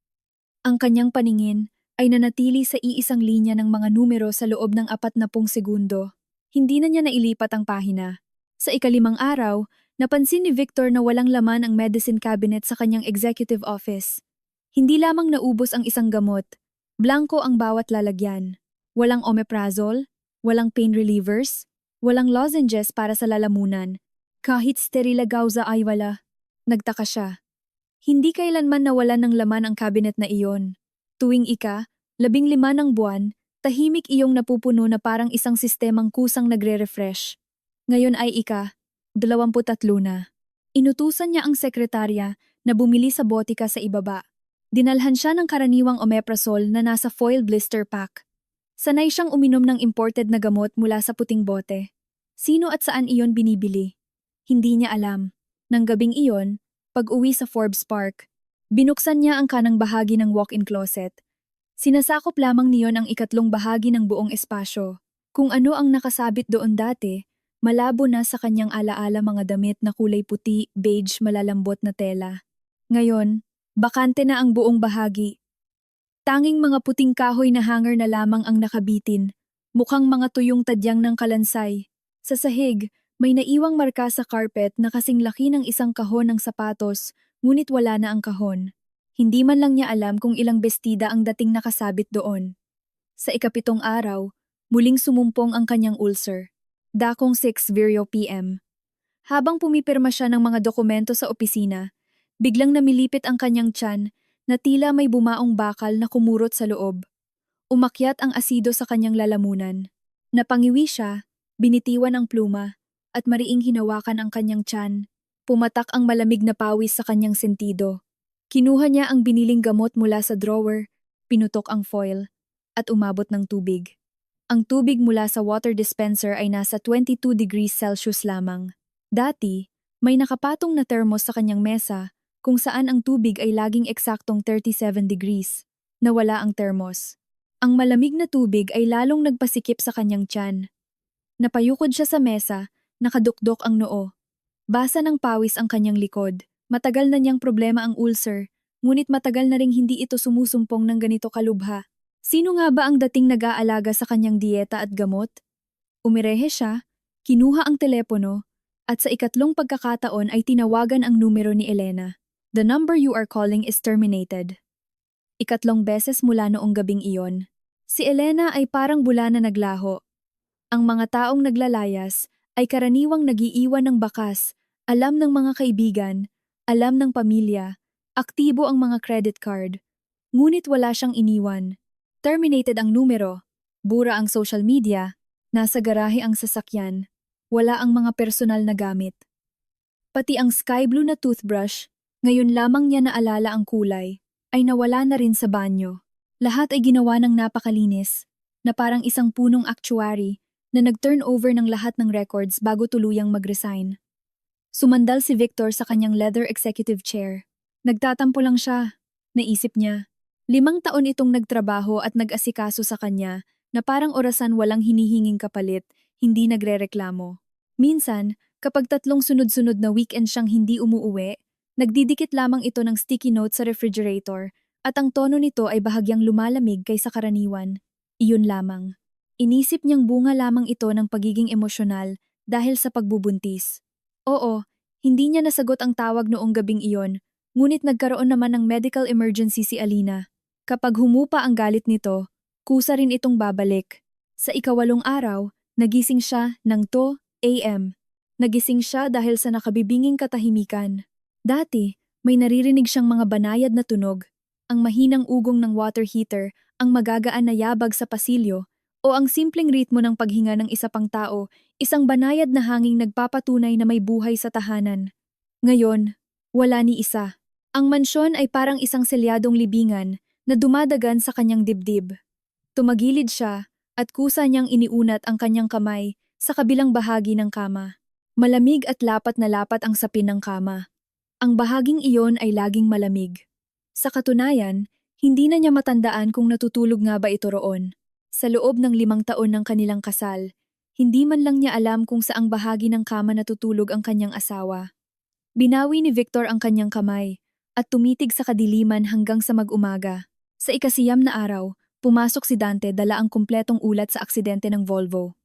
Ang kanyang paningin ay nanatili sa iisang linya ng mga numero sa loob ng 40 segundo. Hindi na niya nailipat ang pahina. Sa ika-5 araw, napansin ni Victor na walang laman ang medicine cabinet sa kanyang executive office. Hindi lamang naubos ang isang gamot. Blanko ang bawat lalagyan. Walang omeprazole, walang pain relievers, walang lozenges para sa lalamunan. Kahit sterila gauza ay wala. Nagtaka siya. Hindi kailanman nawalan ng laman ang cabinet na iyon. Tuwing 15 ng buwan, tahimik iyong napupuno na parang isang sistemang kusang nagre-refresh. Ngayon ay 23 na. Inutusan niya ang sekretarya na bumili sa botika sa ibaba. Dinalhan siya ng karaniwang omeprazole na nasa foil blister pack. Sanay siyang uminom ng imported na gamot mula sa puting bote. Sino at saan iyon binibili? Hindi niya alam. Nang gabing iyon, pag-uwi sa Forbes Park, binuksan niya ang kanang bahagi ng walk-in closet. Sinasakop lamang niyon ang ikatlong bahagi ng buong espasyo. Kung ano ang nakasabit doon dati, malabo na sa kanyang alaala mga damit na kulay puti, beige, malalambot na tela. Ngayon, bakante na ang buong bahagi. Tanging mga puting kahoy na hanger na lamang ang nakabitin, mukhang mga tuyong tadyang ng kalansay. Sa sahig, May naiwang marka sa carpet na kasing laki ng isang kahon ng sapatos, ngunit wala na ang kahon. Hindi man lang niya alam kung ilang bestida ang dating nakasabit doon. Sa ikapitong araw, muling sumumpong ang kanyang ulcer. Dakong 6:00 p.m. Habang pumipirma siya ng mga dokumento sa opisina, biglang namilipit ang kanyang tiyan na tila may bumaong bakal na kumurot sa loob. Umakyat ang asido sa kanyang lalamunan. Napangiwi siya, binitiwan ang pluma, at mariing hinawakan ang kanyang tiyan. Pumatak ang malamig na pawis sa kanyang sentido. Kinuha niya ang biniling gamot mula sa drawer, pinutok ang foil, at umabot ng tubig. Ang tubig mula sa water dispenser ay nasa 22 degrees Celsius lamang. Dati, may nakapatong na thermos sa kanyang mesa kung saan ang tubig ay laging eksaktong 37 degrees. Nawala ang thermos. Ang malamig na tubig ay lalong nagpasikip sa kanyang tiyan. Napayukod siya sa mesa, nakadukdok ang noo. Basa ng pawis ang kanyang likod. Matagal na niyang problema ang ulcer, ngunit matagal na ring hindi ito sumusumpong ng ganito kalubha. Sino nga ba ang dating nag-aalaga sa kanyang dieta at gamot? Umirehe siya, kinuha ang telepono, at sa ikatlong pagkakataon ay tinawagan ang numero ni Elena. The number you are calling is terminated. Ikatlong beses mula noong gabing iyon. Si Elena ay parang bula na naglaho. Ang mga taong naglalayas ay karaniwang nagiiwan ng bakas, alam ng mga kaibigan, alam ng pamilya, aktibo ang mga credit card. Ngunit wala siyang iniwan. Terminated ang numero, bura ang social media, nasa garahe ang sasakyan, wala ang mga personal na gamit. Pati ang sky blue na toothbrush, ngayon lamang niya naalala ang kulay, ay nawala na rin sa banyo. Lahat ay ginawa ng napakalinis, na parang isang punong actuary na nag-turn over ng lahat ng records bago tuluyang mag-resign. Sumandal si Victor sa kanyang leather executive chair. Nagtatampo lang siya, naisip niya. 5 taon itong nagtrabaho at nag-asikaso sa kanya na parang orasan walang hinihinging kapalit, hindi nagrereklamo. Minsan, kapag 3 sunod-sunod na weekend siyang hindi umuuwi, nagdidikit lamang ito ng sticky note sa refrigerator at ang tono nito ay bahagyang lumalamig kaysa karaniwan. Iyon lamang. Inisip niyang bunga lamang ito ng pagiging emosyonal dahil sa pagbubuntis. Oo, hindi niya nasagot ang tawag noong gabing iyon, ngunit nagkaroon naman ng medical emergency si Alina. Kapag humupa ang galit nito, kusa rin itong babalik. Sa ika-8 araw, nagising siya ng 2 a.m. Nagising siya dahil sa nakabibinging katahimikan. Dati, may naririnig siyang mga banayad na tunog, ang mahinang ugong ng water heater, ang magagaan na yabag sa pasilyo, o ang simpleng ritmo ng paghinga ng isa pang tao, isang banayad na hanging nagpapatunay na may buhay sa tahanan. Ngayon, wala ni isa. Ang mansyon ay parang isang selyadong libingan na dumadagan sa kanyang dibdib. Tumagilid siya at kusa niyang iniunat ang kanyang kamay sa kabilang bahagi ng kama. Malamig at lapat na lapat ang sapin ng kama. Ang bahaging iyon ay laging malamig. Sa katunayan, hindi na niya matandaan kung natutulog nga ba ito roon. Sa loob ng 5 taon ng kanilang kasal, hindi man lang niya alam kung saang bahagi ng kama natutulog ang kanyang asawa. Binawi ni Victor ang kanyang kamay at tumitig sa kadiliman hanggang sa mag-umaga. Sa ika-9 na araw, pumasok si Dante dala ang kumpletong ulat sa aksidente ng Volvo.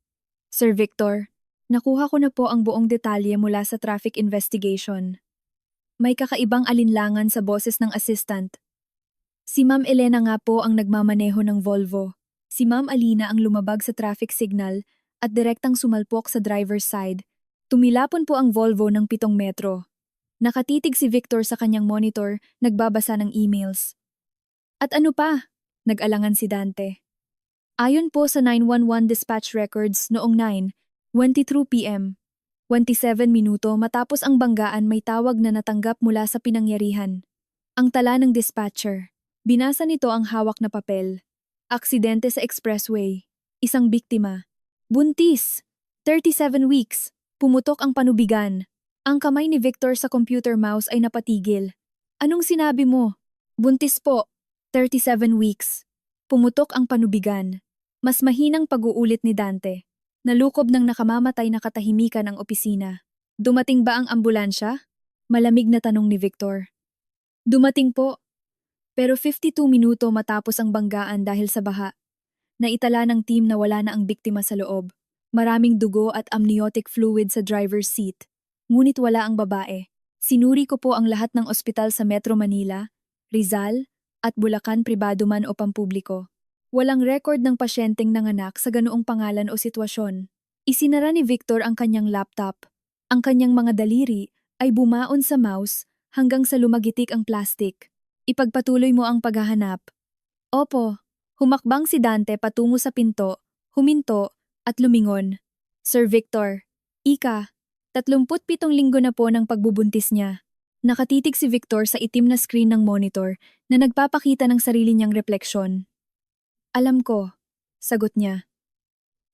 Sir Victor, nakuha ko na po ang buong detalye mula sa traffic investigation. May kakaibang alinlangan sa boses ng assistant. Si Ma'am Elena nga po ang nagmamaneho ng Volvo. Si Ma'am Alina ang lumabag sa traffic signal at direktang sumalpok sa driver's side. Tumilapon po ang Volvo ng 7 metro. Nakatitig si Victor sa kanyang monitor, nagbabasa ng emails. At ano pa? Nag-alangan si Dante. Ayon po sa 911 dispatch records noong 9:23 p.m. 27 minuto matapos ang banggaan may tawag na natanggap mula sa pinangyarihan. Ang tala ng dispatcher. Binasa nito ang hawak na papel. Aksidente sa expressway. Isang biktima. Buntis. 37 weeks. Pumutok ang panubigan. Ang kamay ni Victor sa computer mouse ay napatigil. Anong sinabi mo? Buntis po. 37 weeks. Pumutok ang panubigan. Mas mahinang pag-uulit ni Dante. Nalukob ng nakamamatay na katahimikan ang opisina. Dumating ba ang ambulansya? Malamig na tanong ni Victor. Dumating po. Pero 52 minuto matapos ang banggaan dahil sa baha. Naitala ng team na wala na ang biktima sa loob. Maraming dugo at amniotic fluid sa driver's seat. Ngunit wala ang babae. Sinuri ko po ang lahat ng ospital sa Metro Manila, Rizal, at Bulacan pribado man o pampubliko. Walang record ng pasyenteng nanganak sa ganoong pangalan o sitwasyon. Isinara ni Victor ang kanyang laptop. Ang kanyang mga daliri ay bumaon sa mouse hanggang sa lumagitik ang plastic. Ipagpatuloy mo ang paghahanap. Opo. Humakbang si Dante patungo sa pinto, huminto, at lumingon. Sir Victor. Ika. 37 linggo na po ng pagbubuntis niya. Nakatitig si Victor sa itim na screen ng monitor na nagpapakita ng sarili niyang refleksyon. Alam ko. Sagot niya.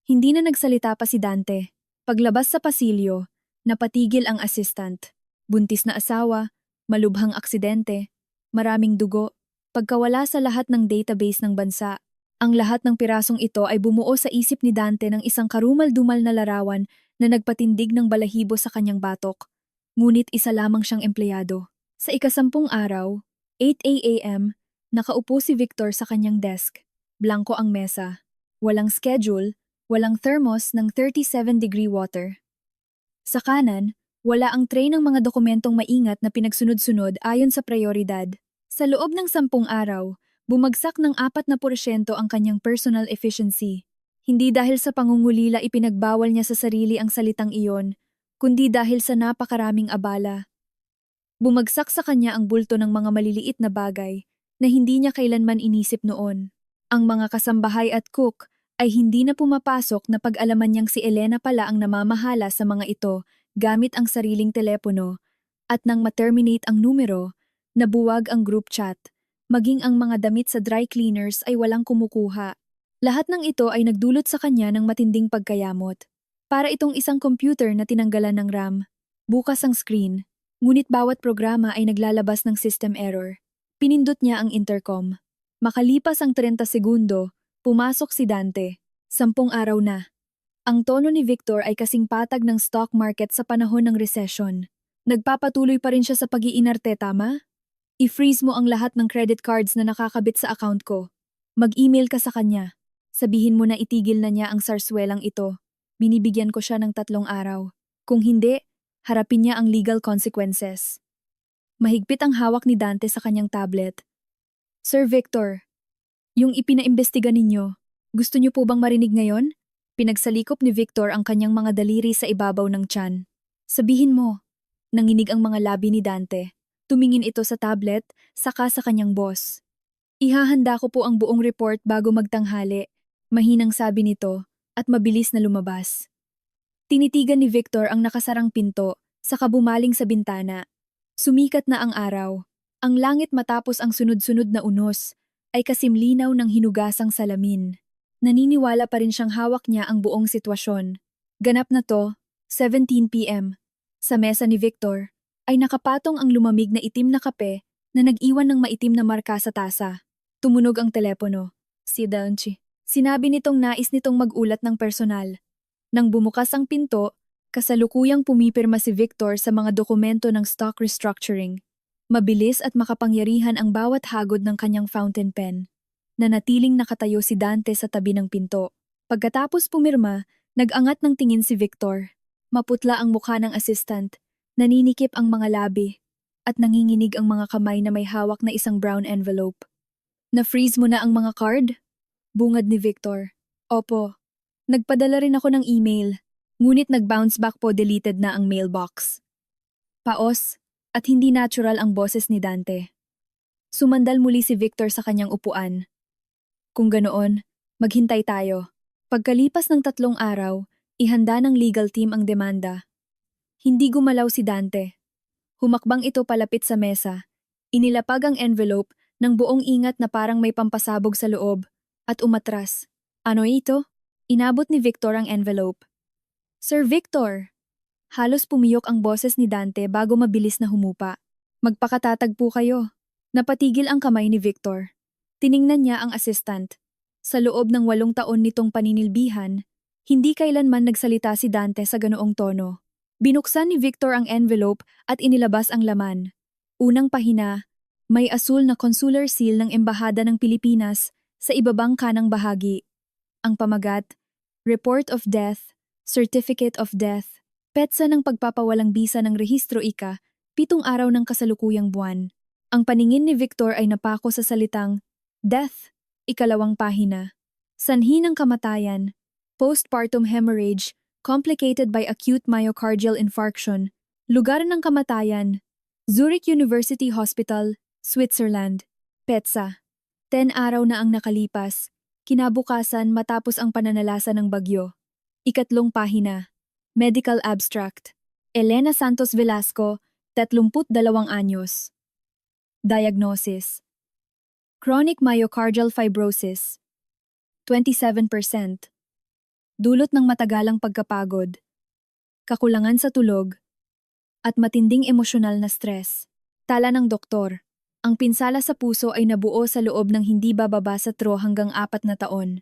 Hindi na nagsalita pa si Dante. Paglabas sa pasilyo, napatigil ang assistant. Buntis na asawa, malubhang aksidente, maraming dugo. Pagkawala sa lahat ng database ng bansa, ang lahat ng pirasong ito ay bumuo sa isip ni Dante ng isang karumal-dumal na larawan na nagpatindig ng balahibo sa kanyang batok. Ngunit isa lamang siyang empleyado. Sa ika-10 araw, 8 a.m., nakaupo si Victor sa kanyang desk. Blanko ang mesa. Walang schedule, walang thermos ng 37-degree water. Sa kanan, wala ang tray ng mga dokumentong maingat na pinagsunod-sunod ayon sa prioridad. Sa loob ng 10 araw, bumagsak ng 4% ang kanyang personal efficiency. Hindi dahil sa pangungulila ipinagbawal niya sa sarili ang salitang iyon, kundi dahil sa napakaraming abala. Bumagsak sa kanya ang bulto ng mga maliliit na bagay na hindi niya kailanman inisip noon. Ang mga kasambahay at cook ay hindi na pumapasok na pag-alaman niyang si Elena pala ang namamahala sa mga ito gamit ang sariling telepono, at nang ma-terminate ang numero, nabuwag ang group chat. Maging ang mga damit sa dry cleaners ay walang kumukuha. Lahat ng ito ay nagdulot sa kanya ng matinding pagkayamot. Para itong isang computer na tinanggalan ng RAM. Bukas ang screen, ngunit bawat programa ay naglalabas ng system error. Pinindot niya ang intercom. Makalipas ang 30 segundo, pumasok si Dante. 10 araw na. Ang tono ni Victor ay kasing patag ng stock market sa panahon ng recession. Nagpapatuloy pa rin siya sa pag-iinarte, tama? I-freeze mo ang lahat ng credit cards na nakakabit sa account ko. Mag-email ka sa kanya. Sabihin mo na itigil na niya ang sarswelang ito. Binibigyan ko siya ng 3 araw. Kung hindi, harapin niya ang legal consequences. Mahigpit ang hawak ni Dante sa kanyang tablet. Sir Victor, yung ipinaimbestiga ninyo, gusto niyo po bang marinig ngayon? Pinagsalikop ni Victor ang kanyang mga daliri sa ibabaw ng tiyan. Sabihin mo. Nanginig ang mga labi ni Dante. Tumingin ito sa tablet, saka sa kanyang boss. Ihahanda ko po ang buong report bago magtanghali, mahinang sabi nito, at mabilis na lumabas. Tinitigan ni Victor ang nakasarang pinto, saka bumaling sa bintana. Sumikat na ang araw. Ang langit matapos ang sunod-sunod na unos, ay kasimlinaw ng hinugasang salamin. Naniniwala pa rin siyang hawak niya ang buong sitwasyon. Ganap na to, 7 p.m. Sa mesa ni Victor, ay nakapatong ang lumamig na itim na kape na nag-iwan ng maitim na marka sa tasa. Tumunog ang telepono. Si Danchi. Sinabi nitong nais nitong magulat ng personal. Nang bumukas ang pinto, kasalukuyang pumipirma si Victor sa mga dokumento ng stock restructuring. Mabilis at makapangyarihan ang bawat hagod ng kanyang fountain pen. Nanatiling nakatayo si Dante sa tabi ng pinto. Pagkatapos pumirma, nag-angat ng tingin si Victor. Maputla ang mukha ng assistant. Naninikip ang mga labi, at nanginginig ang mga kamay na may hawak na isang brown envelope. Na-freeze mo na ang mga card? Bungad ni Victor. Opo. Nagpadala rin ako ng email, ngunit nag-bounce back po, deleted na ang mailbox. Paos, at hindi natural ang boses ni Dante. Sumandal muli si Victor sa kanyang upuan. Kung ganoon, maghintay tayo. Pagkalipas ng 3 araw, ihanda ng legal team ang demanda. Hindi gumalaw si Dante. Humakbang ito palapit sa mesa. Inilapag ang envelope ng buong ingat na parang may pampasabog sa loob, at umatras. Ano ito? Inabot ni Victor ang envelope. Sir Victor! Halos pumiyok ang boses ni Dante bago mabilis na humupa. Magpakatatag po kayo. Napatigil ang kamay ni Victor. Tiningnan niya ang assistant. Sa loob ng 8 taon nitong paninilbihan, hindi kailanman nagsalita si Dante sa ganoong tono. Binuksan ni Victor ang envelope at inilabas ang laman. Unang pahina, may asul na consular seal ng Embahada ng Pilipinas sa ibabang kanang bahagi. Ang pamagat, Report of Death, Certificate of Death. Petsa ng pagpapawalang bisa ng rehistro 7 araw ng kasalukuyang buwan. Ang paningin ni Victor ay napako sa salitang Death, 2 pahina. Sanhi ng kamatayan, postpartum hemorrhage, complicated by acute myocardial infarction. Lugar ng kamatayan, Zurich University Hospital, Switzerland. Petsa. 10 araw na ang nakalipas, kinabukasan matapos ang pananalasa ng bagyo. 3 pahina. Medical Abstract. Elena Santos Velasco, 32 anyos. Diagnosis. Chronic myocardial fibrosis. 27%. Dulot ng matagalang pagkapagod, kakulangan sa tulog, at matinding emosyonal na stress. Tala ng doktor, ang pinsala sa puso ay nabuo sa loob ng hindi bababa sa 3 hanggang 4 na taon.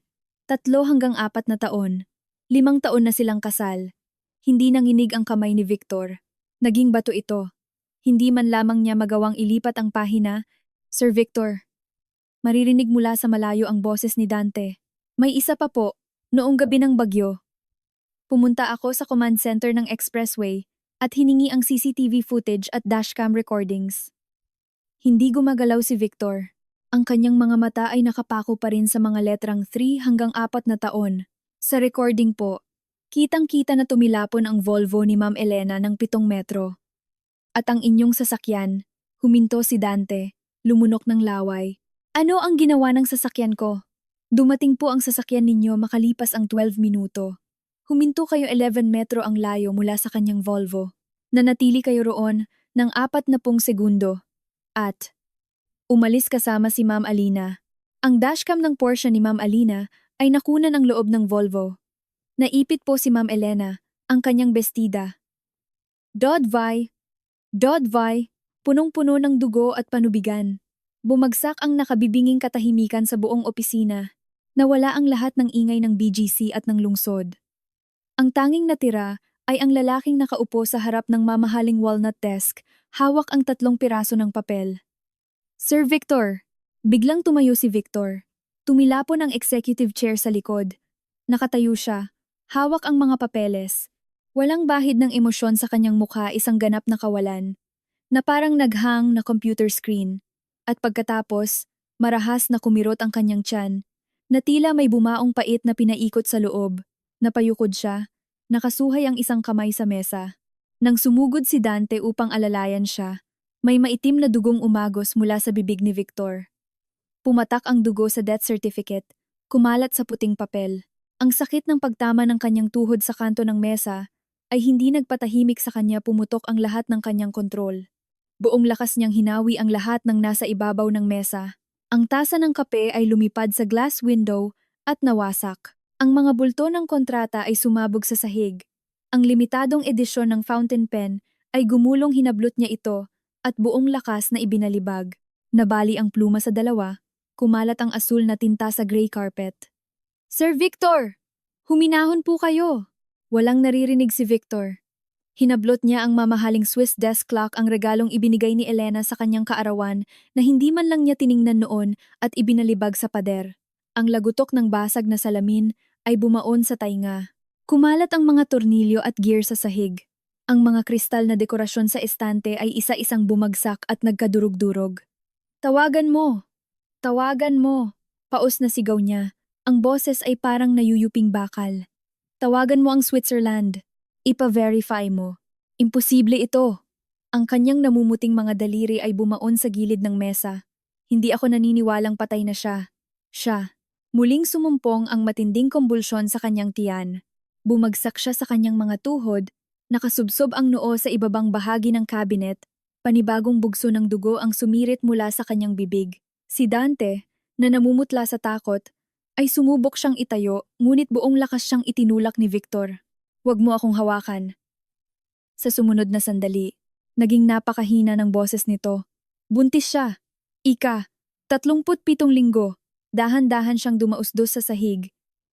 3 hanggang 4 na taon. 5 taon na silang kasal. Hindi nanginig ang kamay ni Victor. Naging bato ito. Hindi man lamang niya magawang ilipat ang pahina. Sir Victor. Maririnig mula sa malayo ang boses ni Dante. May isa pa po, noong gabi ng bagyo. Pumunta ako sa command center ng expressway at hiningi ang CCTV footage at dashcam recordings. Hindi gumagalaw si Victor. Ang kanyang mga mata ay nakapako pa rin sa mga letrang 3 hanggang 4 na taon. Sa recording po, kitang-kita na tumilapon ang Volvo ni Ma'am Elena ng 7 metro. At ang inyong sasakyan, huminto si Dante, lumunok ng laway. Ano ang ginawa ng sasakyan ko? Dumating po ang sasakyan ninyo makalipas ang 12 minuto. Huminto kayo 11 metro ang layo mula sa kanyang Volvo. Nanatili kayo roon ng 40 segundo. At umalis kasama si Ma'am Alina. Ang dashcam ng Porsche ni Ma'am Alina ay nakunan ang loob ng Volvo. Naipit po si Ma'am Elena, ang kanyang bestida. Dodvay, punong-puno ng dugo at panubigan. Bumagsak ang nakabibinging katahimikan sa buong opisina. Nawala ang lahat ng ingay ng BGC at ng lungsod. Ang tanging natira ay ang lalaking nakaupo sa harap ng mamahaling walnut desk, hawak ang 3 piraso ng papel. Sir Victor! Biglang tumayo si Victor. Tumilapon ang executive chair sa likod. Nakatayo siya, hawak ang mga papeles. Walang bahid ng emosyon sa kanyang mukha, isang ganap na kawalan, na parang naghang na computer screen. At pagkatapos, marahas na kumirot ang kanyang tiyan, na tila may bumaong pait na pinaikot sa loob. Napayukod siya, nakasuhay ang isang kamay sa mesa. Nang sumugod si Dante upang alalayan siya, may maitim na dugong umagos mula sa bibig ni Victor. Pumatak ang dugo sa death certificate, kumalat sa puting papel. Ang sakit ng pagtama ng kanyang tuhod sa kanto ng mesa ay hindi nagpatahimik sa kanya, pumutok ang lahat ng kanyang kontrol. Buong lakas niyang hinawi ang lahat ng nasa ibabaw ng mesa. Ang tasa ng kape ay lumipad sa glass window at nawasak. Ang mga bulto ng kontrata ay sumabog sa sahig. Ang limitadong edisyon ng fountain pen ay gumulong, hinablot niya ito at buong lakas na ibinalibag. Nabali ang pluma sa dalawa, kumalat ang asul na tinta sa gray carpet. Sir Victor! Huminahon po kayo! Walang naririnig si Victor. Hinablot niya ang mamahaling Swiss desk clock, ang regalong ibinigay ni Elena sa kanyang kaarawan na hindi man lang niya tiningnan noon, at ibinalibag sa pader. Ang lagutok ng basag na salamin ay bumaon sa tainga. Kumalat ang mga tornilyo at gear sa sahig. Ang mga kristal na dekorasyon sa estante ay isa-isang bumagsak at nagkadurog-durog. Tawagan mo! Tawagan mo! Paos na sigaw niya. Ang boses ay parang nayuyuping bakal. Tawagan mo ang Switzerland. Ipa-verify mo. Imposible ito. Ang kanyang namumuting mga daliri ay bumaon sa gilid ng mesa. Hindi ako naniniwalang patay na siya. Siya. Muling sumumpong ang matinding kumbulsyon sa kanyang tiyan. Bumagsak siya sa kanyang mga tuhod, nakasubsob ang noo sa ibabang bahagi ng cabinet, panibagong bugso ng dugo ang sumirit mula sa kanyang bibig. Si Dante, na namumutla sa takot, ay sumubok siyang itayo, ngunit buong lakas siyang itinulak ni Victor. Huwag mo akong hawakan. Sa sumunod na sandali, naging napakahina ng boses nito. Buntis siya. 37 linggo. Dahan-dahan siyang dumausdos sa sahig.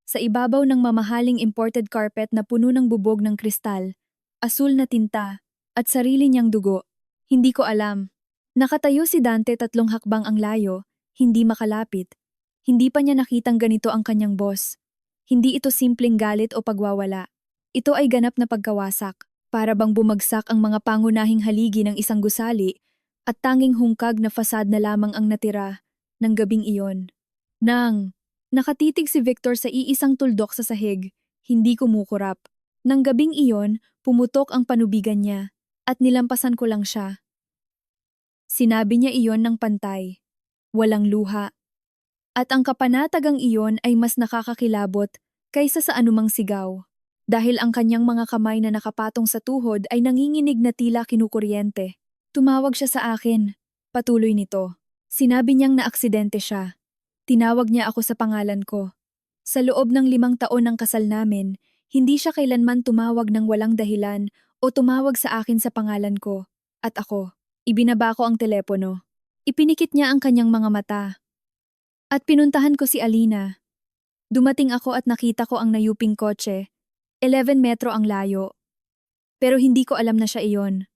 Sa ibabaw ng mamahaling imported carpet na puno ng bubog ng kristal, asul na tinta, at sarili niyang dugo. Hindi ko alam. Nakatayo si Dante 3 hakbang ang layo, hindi makalapit. Hindi pa niya nakitang ganito ang kanyang boss. Hindi ito simpleng galit o pagwawala. Ito ay ganap na pagkawasak, para bang bumagsak ang mga pangunahing haligi ng isang gusali at tanging hungkag na fasad na lamang ang natira ng gabing iyon. Nang nakatitig si Victor sa iisang tuldok sa sahig, hindi kumukurap. Nang gabing iyon, pumutok ang panubigan niya at nilampasan ko lang siya. Sinabi niya iyon ng pantay, walang luha. At ang kapanatagang iyon ay mas nakakakilabot kaysa sa anumang sigaw. Dahil ang kanyang mga kamay na nakapatong sa tuhod ay nanginginig na tila kinukuryente. Tumawag siya sa akin. Patuloy nito. Sinabi niyang naaksidente siya. Tinawag niya ako sa pangalan ko. Sa loob ng 5 taon ng kasal namin, hindi siya kailanman tumawag ng walang dahilan o tumawag sa akin sa pangalan ko. At ako, ibinaba ko ang telepono. Ipinikit niya ang kanyang mga mata. At pinuntahan ko si Alina. Dumating ako at nakita ko ang nayuping kotse. 11 metro ang layo. Pero hindi ko alam na siya iyon.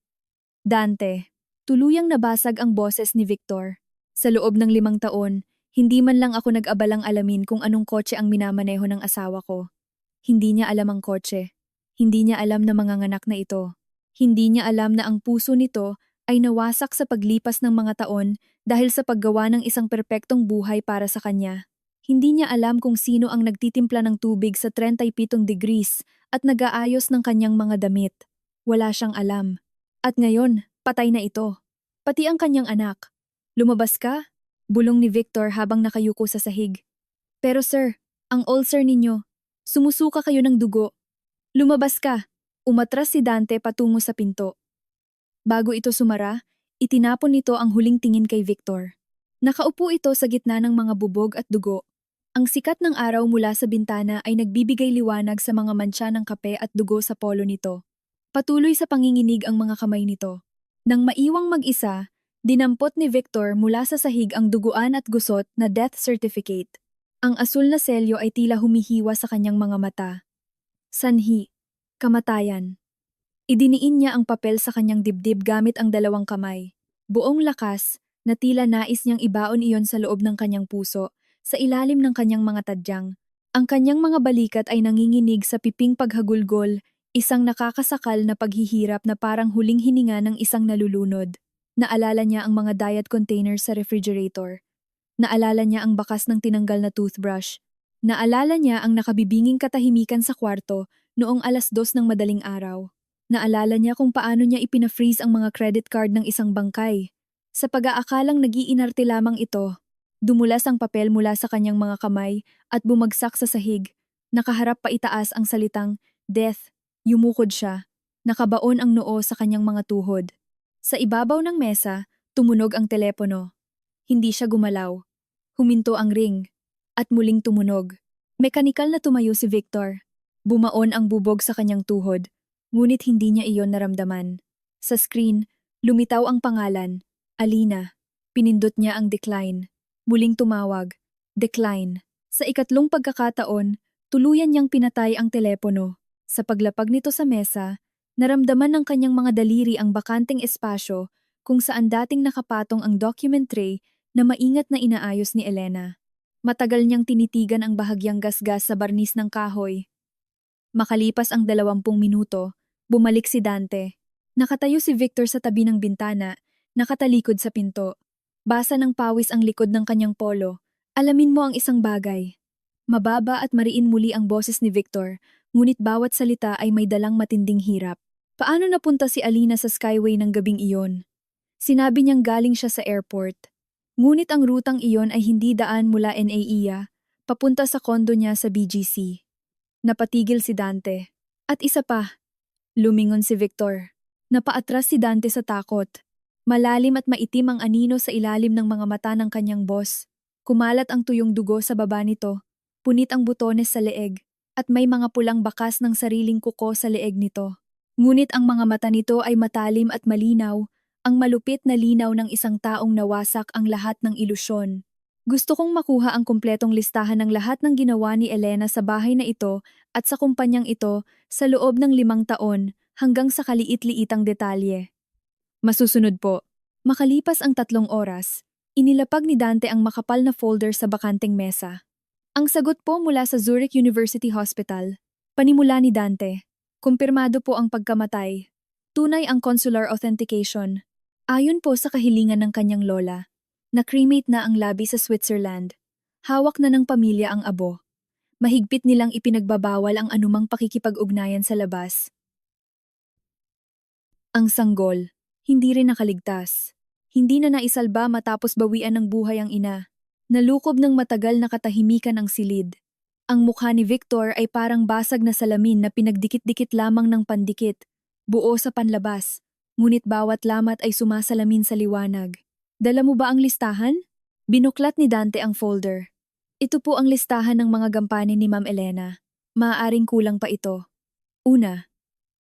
Dante, tuluyang nabasag ang boses ni Victor. Sa loob ng 5 taon, hindi man lang ako nag-abalang alamin kung anong kotse ang minamaneho ng asawa ko. Hindi niya alam ang kotse. Hindi niya alam na manganganak na ito. Hindi niya alam na ang puso nito ay nawasak sa paglipas ng mga taon dahil sa paggawa ng isang perpektong buhay para sa kanya. Hindi niya alam kung sino ang nagtitimpla ng tubig sa 37 degrees at nag-aayos ng kanyang mga damit. Wala siyang alam. At ngayon, patay na ito. Pati ang kanyang anak. Lumabas ka? Bulong ni Victor habang nakayuko sa sahig. Pero sir, ang ulcer ninyo. Sumusuka kayo ng dugo. Lumabas ka. Umatras si Dante patungo sa pinto. Bago ito sumara, itinapon nito ang huling tingin kay Victor. Nakaupo ito sa gitna ng mga bubog at dugo. Ang sikat ng araw mula sa bintana ay nagbibigay liwanag sa mga mantsa ng kape at dugo sa polo nito. Patuloy sa panginginig ang mga kamay nito. Nang maiwang mag-isa, dinampot ni Victor mula sa sahig ang duguan at gusot na death certificate. Ang asul na selyo ay tila humihiwa sa kanyang mga mata. Sanhi. Kamatayan. Idiniin niya ang papel sa kanyang dibdib gamit ang 2 kamay. Buong lakas, na tila nais niyang ibaon iyon sa loob ng kanyang puso, sa ilalim ng kanyang mga tadyang. Ang kanyang mga balikat ay nanginginig sa piping paghagulgol, isang nakakasakal na paghihirap na parang huling hininga ng isang nalulunod. Naalala niya ang mga diet containers sa refrigerator. Naalala niya ang bakas ng tinanggal na toothbrush. Naalala niya ang nakabibinging katahimikan sa kwarto noong 2:00 ng madaling araw. Naalala niya kung paano niya ipina-freeze ang mga credit card ng isang bangkay. Sa pag-aakalang nag-iinarte lamang ito, dumulas ang papel mula sa kanyang mga kamay at bumagsak sa sahig. Nakaharap pa itaas ang salitang, death. Yumukod siya. Nakabaon ang noo sa kanyang mga tuhod. Sa ibabaw ng mesa, tumunog ang telepono. Hindi siya gumalaw. Huminto ang ring. At muling tumunog. Mekanikal na tumayo si Victor. Bumaon ang bubog sa kanyang tuhod. Ngunit hindi niya iyon naramdaman. Sa screen, lumitaw ang pangalan, Alina. Pinindot niya ang decline. Muling tumawag, decline. Sa ikatlong pagkakataon, tuluyan niyang pinatay ang telepono. Sa paglapag nito sa mesa, naramdaman ng kanyang mga daliri ang bakanteng espasyo kung saan dating nakapatong ang document tray na maingat na inaayos ni Elena. Matagal niyang tinitigan ang bahagyang gasgas sa barnis ng kahoy. Makalipas ang 20 minuto, bumalik si Dante. Nakatayo si Victor sa tabi ng bintana, nakatalikod sa pinto. Basa ng pawis ang likod ng kanyang polo. Alamin mo ang isang bagay. Mababa at mariin muli ang boses ni Victor, ngunit bawat salita ay may dalang matinding hirap. Paano napunta si Alina sa Skyway ng gabing iyon? Sinabi niyang galing siya sa airport. Ngunit ang rutang iyon ay hindi daan mula NAIA, papunta sa kondo niya sa BGC. Napatigil si Dante. At isa pa, lumingon si Victor. Napaatras si Dante sa takot. Malalim at maitim ang anino sa ilalim ng mga mata ng kanyang boss. Kumalat ang tuyong dugo sa baba nito. Punit ang butones sa leeg. At may mga pulang bakas ng sariling kuko sa leeg nito. Ngunit ang mga mata nito ay matalim at malinaw. Ang malupit na linaw ng isang taong nawasak ang lahat ng ilusyon. Gusto kong makuha ang kumpletong listahan ng lahat ng ginawa ni Elena sa bahay na ito at sa kumpanyang ito sa loob ng 5 taon hanggang sa kaliit-liitang detalye. Masusunod po. Makalipas ang 3 oras, inilapag ni Dante ang makapal na folder sa bakanteng mesa. Ang sagot po mula sa Zurich University Hospital. Panimula ni Dante. Kumpirmado po ang pagkamatay. Tunay ang consular authentication. Ayon po sa kahilingan ng kanyang lola, na-cremate na ang labi sa Switzerland. Hawak na ng pamilya ang abo. Mahigpit nilang ipinagbabawal ang anumang pakikipag-ugnayan sa labas. Ang sanggol, hindi rin nakaligtas. Hindi na naisalba matapos bawian ng buhay ang ina. Nalukob ng matagal na katahimikan ang silid. Ang mukha ni Victor ay parang basag na salamin na pinagdikit-dikit lamang ng pandikit, buo sa panlabas, ngunit bawat lamat ay sumasalamin sa liwanag. Dala mo ba ang listahan? Binuklat ni Dante ang folder. Ito po ang listahan ng mga gampanin ni Ma'am Elena. Maaaring kulang pa ito. Una,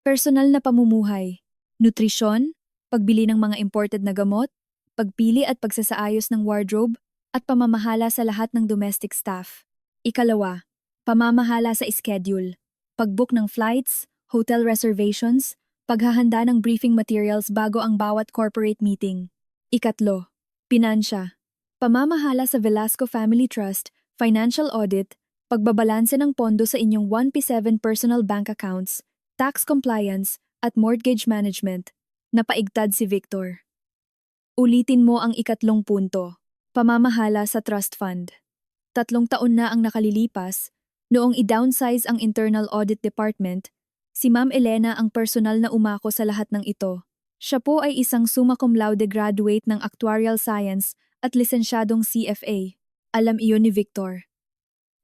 personal na pamumuhay, nutrisyon, pagbili ng mga imported na gamot, pagpili at pagsasaayos ng wardrobe, at pamamahala sa lahat ng domestic staff. Ikalawa, pamamahala sa schedule, pagbook ng flights, hotel reservations, paghahanda ng briefing materials bago ang bawat corporate meeting. Ikatlo, pinansya, pamamahala sa Velasco Family Trust, financial audit, pagbabalanse ng pondo sa inyong 1P7 personal bank accounts, tax compliance, at mortgage management. Napaigtad si Victor. Ulitin mo ang ikatlong punto, pamamahala sa trust fund. 3 taon na ang nakalilipas. Noong i-downsize ang Internal Audit Department, si Ma'am Elena ang personal na umako sa lahat ng ito. Siya po ay isang summa cum laude graduate ng Actuarial Science at lisensyadong CFA. Alam iyon ni Victor.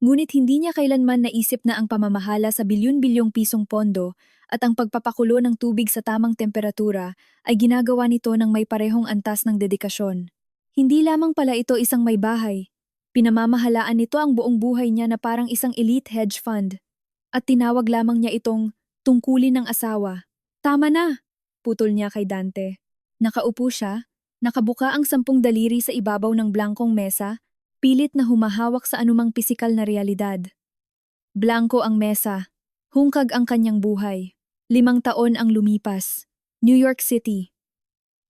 Ngunit hindi niya kailanman naisip na ang pamamahala sa bilyon-bilyong pisong pondo at ang pagpapakulo ng tubig sa tamang temperatura ay ginagawa nito ng may parehong antas ng dedikasyon. Hindi lamang pala ito isang may bahay. Pinamamahalaan nito ang buong buhay niya na parang isang elite hedge fund. At tinawag lamang niya itong tungkulin ng asawa. Tama na, putol niya kay Dante. Nakaupo siya, nakabuka ang 10 daliri sa ibabaw ng blankong mesa, pilit na humahawak sa anumang pisikal na realidad. Blanko ang mesa, hungkag ang kanyang buhay. 5 taon ang lumipas. New York City.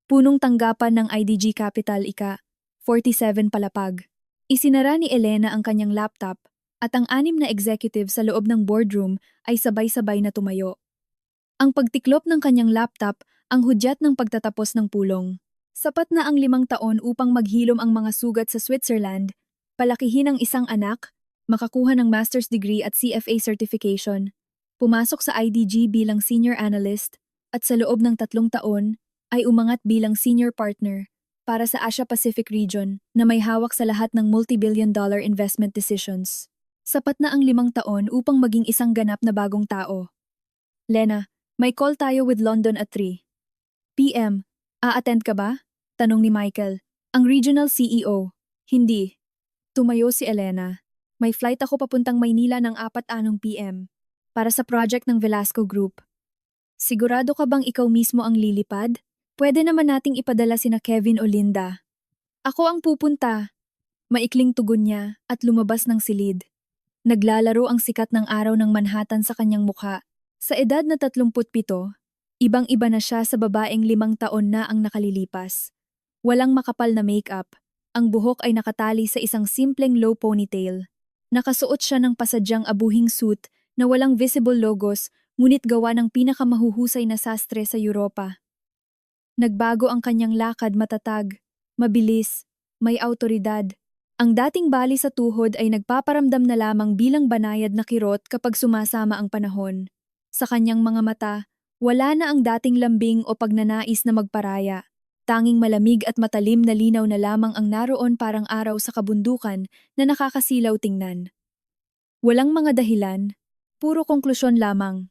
Punong tanggapan ng IDG Capital Ika, 47 palapag. Isinara ni Elena ang kanyang laptop at ang 6 na executive sa loob ng boardroom ay sabay-sabay na tumayo. Ang pagtiklop ng kanyang laptop ang hudyat ng pagtatapos ng pulong. Sapat na ang 5 taon upang maghilom ang mga sugat sa Switzerland, palakihin ang isang anak, makakuha ng master's degree at CFA certification, pumasok sa IDG bilang senior analyst, at sa loob ng 3 taon ay umangat bilang senior partner para sa Asia-Pacific region na may hawak sa lahat ng multi-billion-dollar investment decisions. Sapat na ang 5 taon upang maging isang ganap na bagong tao. Lena, may call tayo with London at 3 p.m. A-attend ka ba? Tanong ni Michael, ang regional CEO. Hindi. Tumayo si Elena. May flight ako papuntang Maynila ng 4:00 p.m. para sa project ng Velasco Group. Sigurado ka bang ikaw mismo ang lilipad? Pwede naman nating ipadala sina Kevin o Linda. Ako ang pupunta. Maikling tugon niya at lumabas ng silid. Naglalaro ang sikat ng araw ng Manhattan sa kanyang mukha. Sa edad na 37, ibang-iba na siya sa babaeng 5 taon na ang nakalilipas. Walang makapal na makeup. Ang buhok ay nakatali sa isang simpleng low ponytail. Nakasuot siya ng pasadyang abuhing suit na walang visible logos ngunit gawa ng pinakamahuhusay na sastre sa Europa. Nagbago ang kanyang lakad, matatag, mabilis, may awtoridad. Ang dating bali sa tuhod ay nagpaparamdam na lamang bilang banayad na kirot kapag sumasama ang panahon. Sa kanyang mga mata, wala na ang dating lambing o pagnanais na magparaya. Tanging malamig at matalim na linaw na lamang ang naroon parang araw sa kabundukan na nakakasilaw tingnan. Walang mga dahilan, puro konklusyon lamang.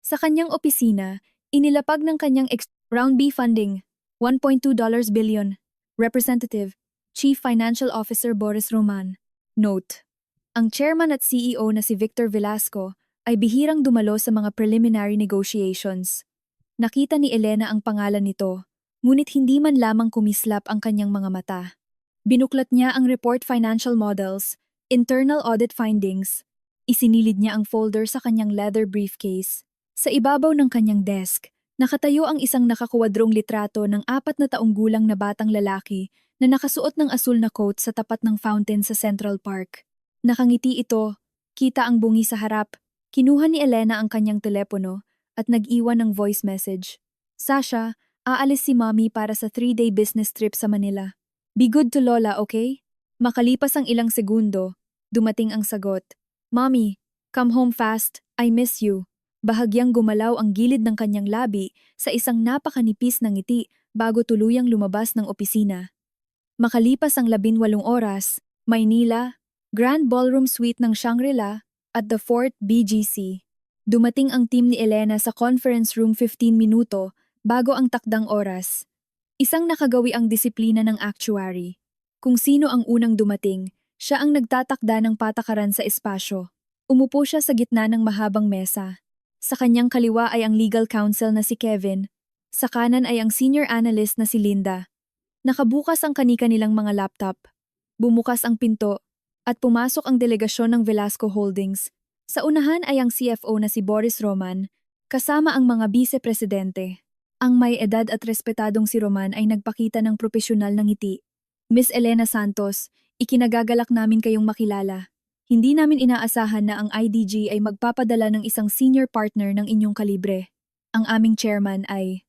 Sa kanyang opisina, inilapag ng kanyang Round B funding, $1.2 billion. Representative, Chief Financial Officer Boris Roman. Note: ang chairman at CEO na si Victor Velasco ay bihirang dumalo sa mga preliminary negotiations. Nakita ni Elena ang pangalan nito, ngunit hindi man lamang kumislap ang kanyang mga mata. Binuklat niya ang report financial models, internal audit findings. Isinilid niya ang folder sa kanyang leather briefcase. Sa ibabaw ng kanyang desk, nakatayo ang isang nakakuwadrong litrato ng 4 na taong gulang na batang lalaki na nakasuot ng asul na coat sa tapat ng fountain sa Central Park. Nakangiti ito, kita ang bungi sa harap. Kinuha ni Elena ang kanyang telepono at nag-iwan ng voice message. Sasha, aalis si Mommy para sa 3-day business trip sa Manila. Be good to Lola, okay? Makalipas ang ilang segundo, dumating ang sagot. Mommy, come home fast, I miss you. Bahagyang gumalaw ang gilid ng kanyang labi sa isang napakanipis na ngiti bago tuluyang lumabas ng opisina. Makalipas ang 18 oras, Maynila, Grand Ballroom Suite ng Shangri-La at the Fort BGC. Dumating ang team ni Elena sa conference room 15 minuto bago ang takdang oras. Isang nakagawi ang disiplina ng actuary. Kung sino ang unang dumating, siya ang nagtatakda ng patakaran sa espasyo. Umupo siya sa gitna ng mahabang mesa. Sa kanyang kaliwa ay ang legal counsel na si Kevin. Sa kanan ay ang senior analyst na si Linda. Nakabukas ang kani-kanilang mga laptop. Bumukas ang pinto at pumasok ang delegasyon ng Velasco Holdings. Sa unahan ay ang CFO na si Boris Roman, kasama ang mga bise-presidente. Ang may edad at respetadong si Roman ay nagpakita ng propesyonal na ngiti. Miss Elena Santos, ikinagagalak namin kayong makilala. Hindi namin inaasahan na ang IDG ay magpapadala ng isang senior partner ng inyong kalibre. Ang aming chairman ay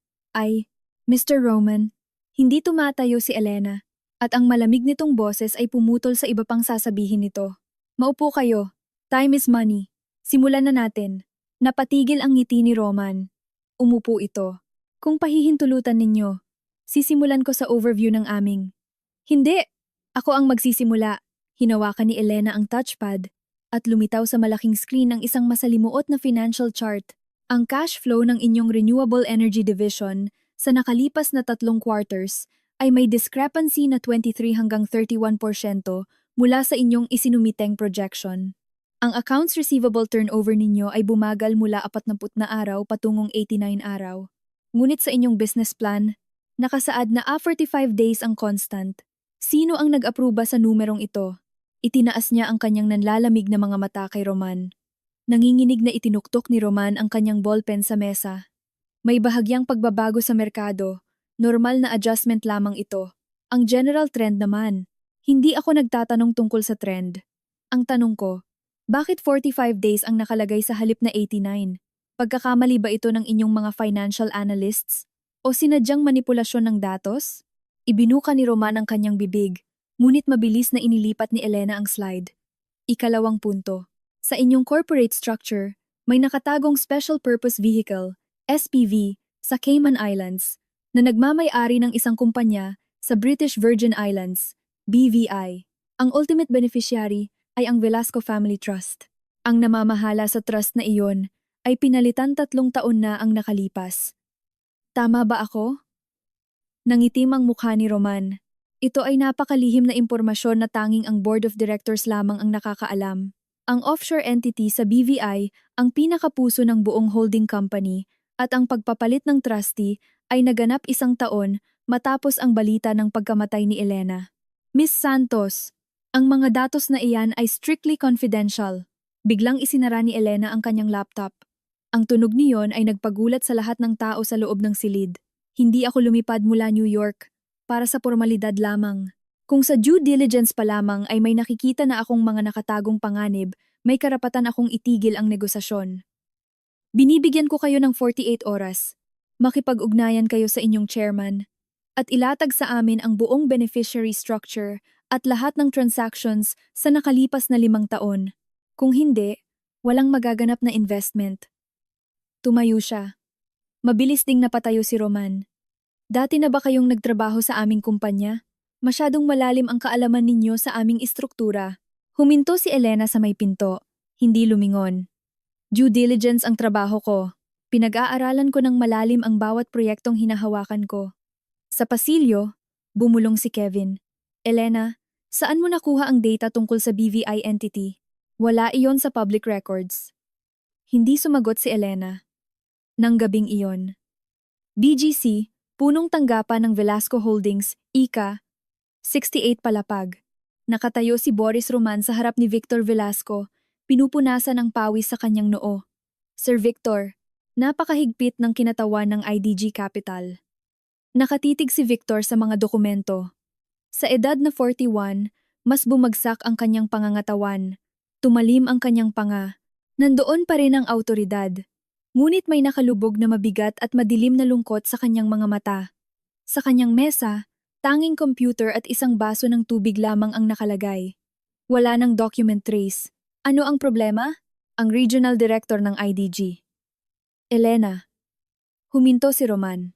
Mr. Roman. Hindi tumatayo si Elena, at ang malamig nitong boses ay pumutol sa iba pang sasabihin nito. Maupo kayo. Time is money. Simulan na natin. Napatigil ang ngiti ni Roman. Umupo ito. Kung pahihintulutan ninyo, sisimulan ko sa overview ng aming. Hindi! Ako ang magsisimula. Hinawakan ni Elena ang touchpad at lumitaw sa malaking screen ang isang masalimuot na financial chart. Ang cash flow ng inyong renewable energy division sa nakalipas na 3 quarters ay may discrepancy na 23 hanggang 31% mula sa inyong isinumiteng projection. Ang accounts receivable turnover ninyo ay bumagal mula 40 na araw patungong 89 araw. Ngunit sa inyong business plan, nakasaad na 45 days ang constant. Sino ang nag-apruba sa numerong ito? Itinaas niya ang kanyang nanlalamig na mga mata kay Roman. Nanginginig na itinuktok ni Roman ang kanyang ballpen sa mesa. May bahagyang pagbabago sa merkado. Normal na adjustment lamang ito. Ang general trend naman. Hindi ako nagtatanong tungkol sa trend. Ang tanong ko, bakit 45 days ang nakalagay sa halip na 89? Pagkakamali ba ito ng inyong mga financial analysts? O sinadyang manipulasyon ng datos? Ibinuka ni Roman ang kanyang bibig. Ngunit mabilis na inilipat ni Elena ang slide. Ikalawang punto. Sa inyong corporate structure, may nakatagong Special Purpose Vehicle, SPV, sa Cayman Islands, na nagmamay-ari ng isang kumpanya sa British Virgin Islands, BVI. Ang ultimate beneficiary ay ang Velasco Family Trust. Ang namamahala sa trust na iyon ay pinalitan 3 taon na ang nakalipas. Tama ba ako? Nangitim ang mukha ni Roman. Ito ay napakalihim na impormasyon na tanging ang board of directors lamang ang nakakaalam. Ang offshore entity sa BVI ang pinakapuso ng buong holding company at ang pagpapalit ng trustee ay naganap 1 taon matapos ang balita ng pagkamatay ni Elena. Miss Santos, ang mga datos na iyan ay strictly confidential. Biglang isinara ni Elena ang kanyang laptop. Ang tunog niyon ay nagpagulat sa lahat ng tao sa loob ng silid. Hindi ako lumipad mula New York para sa formalidad lamang. Kung sa due diligence pa lamang ay may nakikita na akong mga nakatagong panganib, may karapatan akong itigil ang negosasyon. Binibigyan ko kayo ng 48 oras. Makipag-ugnayan kayo sa inyong chairman at ilatag sa amin ang buong beneficiary structure at lahat ng transactions sa nakalipas na 5 taon. Kung hindi, walang magaganap na investment. Tumayo siya. Mabilis ding napatayo si Roman. Dati na ba kayong nagtrabaho sa aming kumpanya? Masyadong malalim ang kaalaman ninyo sa aming istruktura. Huminto si Elena sa may pinto. Hindi lumingon. Due diligence ang trabaho ko. Pinag-aaralan ko ng malalim ang bawat proyektong hinahawakan ko. Sa pasilyo, bumulong si Kevin. Elena, saan mo nakuha ang data tungkol sa BVI entity? Wala iyon sa public records. Hindi sumagot si Elena. Nang gabing iyon. BGC, punong tanggapan ng Velasco Holdings, ICA, 68 Palapag. Nakatayo si Boris Roman sa harap ni Victor Velasco, pinupunasan ng pawis sa kanyang noo. Sir Victor, napakahigpit ng kinatawan ng IDG Capital. Nakatitig si Victor sa mga dokumento. Sa edad na 41, mas bumagsak ang kanyang pangangatawan. Tumalim ang kanyang panga. Nandoon pa rin ang autoridad. Ngunit may nakalubog na mabigat at madilim na lungkot sa kanyang mga mata. Sa kanyang mesa, tanging computer at isang baso ng tubig lamang ang nakalagay. Wala ng document trace. Ano ang problema? Ang regional director ng IDG. Elena. Huminto si Roman.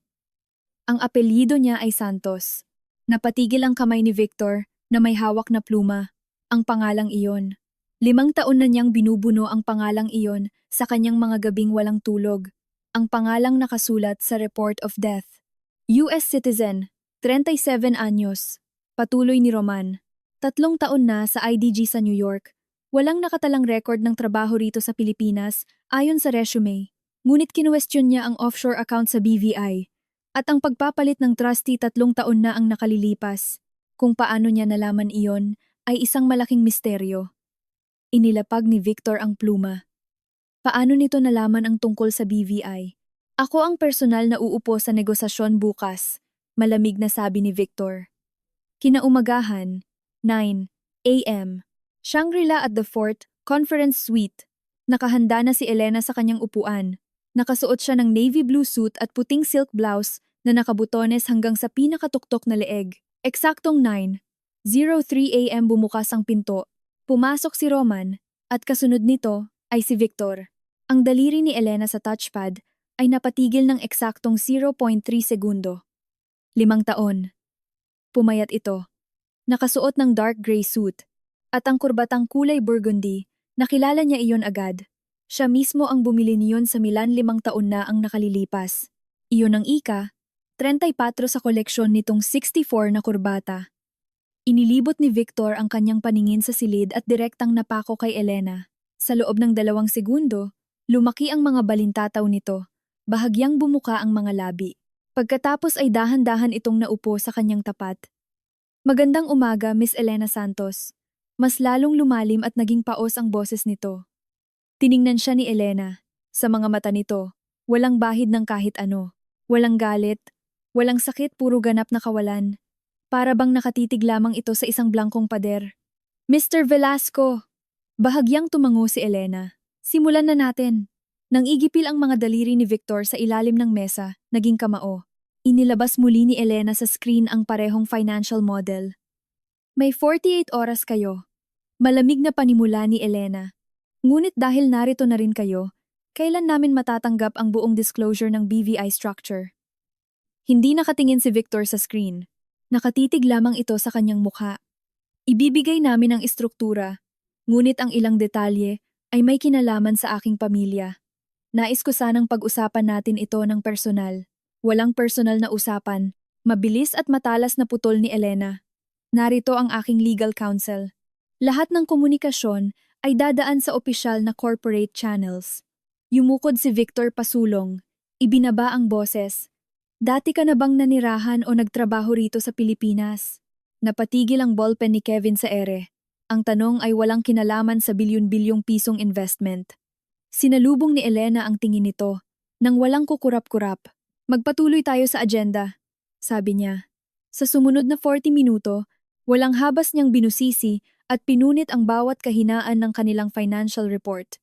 Ang apelyido niya ay Santos. Napatigil ang kamay ni Victor na may hawak na pluma. Ang pangalang iyon. 5 taon na niyang binubuno ang pangalang iyon sa kanyang mga gabing walang tulog. Ang pangalang nakasulat sa report of death. US citizen, 37 anyos. Patuloy ni Roman. 3 taon na sa IDG sa New York. Walang nakatalang record ng trabaho rito sa Pilipinas ayon sa resume. Ngunit kinuwestiyon niya ang offshore account sa BVI. At ang pagpapalit ng trustee 3 taon na ang nakalilipas. Kung paano niya nalaman iyon ay isang malaking misteryo. Inilapag ni Victor ang pluma. Paano nito nalaman ang tungkol sa BVI? Ako ang personal na uupo sa negosasyon bukas, malamig na sabi ni Victor. Kinaumagahan, 9 a.m. Shangri-La at the Fort, Conference Suite. Nakahanda na si Elena sa kanyang upuan. Nakasuot siya ng navy blue suit at puting silk blouse na nakabutones hanggang sa pinakatuktok na leeg. Eksaktong 9:03 a.m. bumukas ang pinto. Pumasok si Roman, at kasunod nito ay si Victor. Ang daliri ni Elena sa touchpad ay napatigil ng eksaktong 0.3 segundo. 5 taon. Pumayat ito. Nakasuot ng dark gray suit, at ang kurbatang kulay burgundy, nakilala niya iyon agad. Siya mismo ang bumili niyon sa Milan 5 taon na ang nakalilipas. Iyon ang ika, 34 sa koleksyon nitong 64 na kurbata. Inilibot ni Victor ang kanyang paningin sa silid at direktang napako kay Elena. Sa loob ng 2 segundo, lumaki ang mga balintataw nito. Bahagyang bumuka ang mga labi. Pagkatapos ay dahan-dahan itong naupo sa kanyang tapat. Magandang umaga, Miss Elena Santos. Mas lalong lumalim at naging paos ang boses nito. Tiningnan siya ni Elena. Sa mga mata nito, walang bahid ng kahit ano. Walang galit, walang sakit, puro ganap na kawalan. Para bang nakatitig lamang ito sa isang blangkong pader. Mr. Velasco! Bahagyang tumango si Elena. Simulan na natin. Nang igipil ang mga daliri ni Victor sa ilalim ng mesa, naging kamao. Inilabas muli ni Elena sa screen ang parehong financial model. May 48 oras kayo. Malamig na panimula ni Elena. Ngunit dahil narito na rin kayo, kailan namin matatanggap ang buong disclosure ng BVI structure? Hindi nakatingin si Victor sa screen. Nakatitig lamang ito sa kanyang mukha. Ibibigay namin ang istruktura, ngunit ang ilang detalye ay may kinalaman sa aking pamilya. Nais ko sanang pag-usapan natin ito ng personal. Walang personal na usapan, mabilis at matalas na putol ni Elena. Narito ang aking legal counsel. Lahat ng komunikasyon ay dadaan sa opisyal na corporate channels. Yumukod si Victor pasulong. Ibinaba ang boses. Dati ka na bang nanirahan o nagtrabaho rito sa Pilipinas? Napatigil ang ballpen ni Kevin sa ere. Ang tanong ay walang kinalaman sa bilyon-bilyong pisong investment. Sinalubong ni Elena ang tingin nito, nang walang kukurap-kurap. Magpatuloy tayo sa agenda, sabi niya. Sa sumunod na 40 minuto, walang habas niyang binusisi at pinunit ang bawat kahinaan ng kanilang financial report.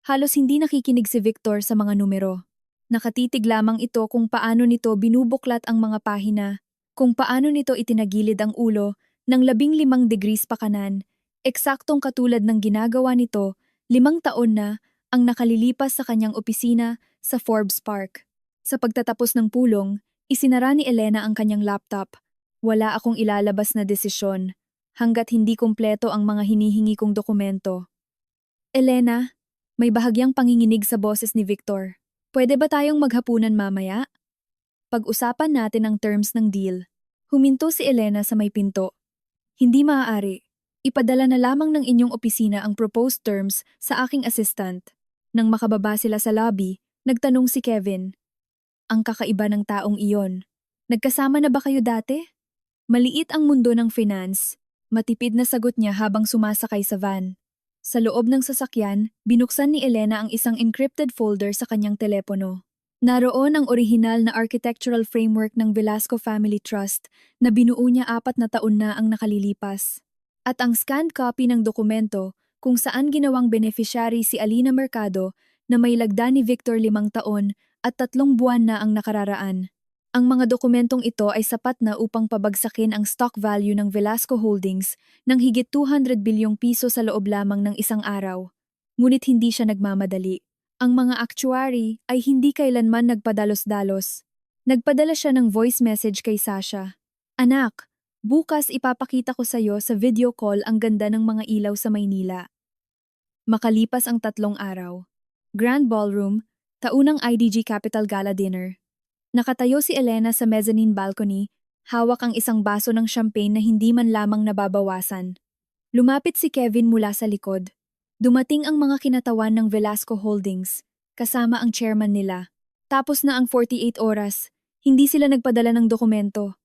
Halos hindi nakikinig si Victor sa mga numero. Nakatitig lamang ito kung paano nito binubuklat ang mga pahina, kung paano nito itinagilid ang ulo ng 15 degrees pakanan, eksaktong katulad ng ginagawa nito 5 taon na ang nakalilipas sa kanyang opisina sa Forbes Park. Sa pagtatapos ng pulong, isinara ni Elena ang kanyang laptop. Wala akong ilalabas na desisyon, hanggat hindi kumpleto ang mga hinihingi kong dokumento. Elena, may bahagyang panginginig sa boses ni Victor. Pwede ba tayong maghapunan mamaya? Pag-usapan natin ang terms ng deal. Huminto si Elena sa may pinto. Hindi maaari. Ipadala na lamang ng inyong opisina ang proposed terms sa aking assistant. Nang makababa sila sa lobby, nagtanong si Kevin. Ang kakaiba ng taong iyon. Nagkasama na ba kayo dati? Maliit ang mundo ng finance. Matipid na sagot niya habang sumasakay sa van. Sa loob ng sasakyan, binuksan ni Elena ang isang encrypted folder sa kanyang telepono. Naroon ang orihinal na architectural framework ng Velasco Family Trust na binuo niya 4 na taon na ang nakalilipas. At ang scanned copy ng dokumento kung saan ginawang beneficiary si Alina Mercado na may lagda ni Victor 5 taon at 3 buwan na ang nakararaan. Ang mga dokumentong ito ay sapat na upang pabagsakin ang stock value ng Velasco Holdings ng higit 200 bilyong piso sa loob lamang ng isang araw. Ngunit hindi siya nagmamadali. Ang mga actuary ay hindi kailanman nagpadalos-dalos. Nagpadala siya ng voice message kay Sasha. Anak, bukas ipapakita ko sa iyo sa video call ang ganda ng mga ilaw sa Maynila. Makalipas ang 3 araw. Grand Ballroom, taunang IDG Capital Gala Dinner. Nakatayo si Elena sa mezzanine balcony, hawak ang isang baso ng champagne na hindi man lamang nababawasan. Lumapit si Kevin mula sa likod. Dumating ang mga kinatawan ng Velasco Holdings, kasama ang chairman nila. Tapos na ang 48 oras, hindi sila nagpadala ng dokumento.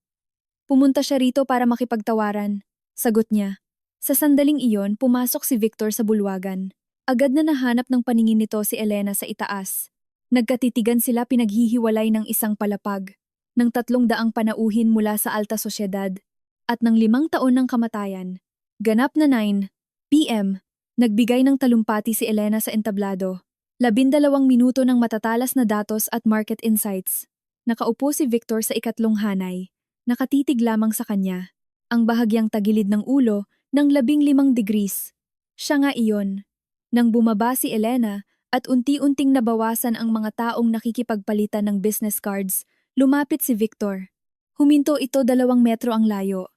Pumunta siya rito para makipagtawaran. Sagot niya. Sa sandaling iyon, pumasok si Victor sa bulwagan. Agad na nahanap ng paningin nito si Elena sa itaas. Nagkatitigan sila pinaghihiwalay ng isang palapag, ng 300 panauhin mula sa alta sosyedad, at ng 5 taon ng kamatayan. Ganap na 9 p.m., nagbigay ng talumpati si Elena sa entablado. 12 minuto ng matatalas na datos at market insights. Nakaupo si Victor sa ikatlong hanay. Nakatitig lamang sa kanya. Ang bahagyang tagilid ng ulo ng 15 degrees. Siya nga iyon. Nang bumaba si Elena, at unti-unting nabawasan ang mga taong nakikipagpalitan ng business cards, lumapit si Victor. Huminto ito 2 metro ang layo.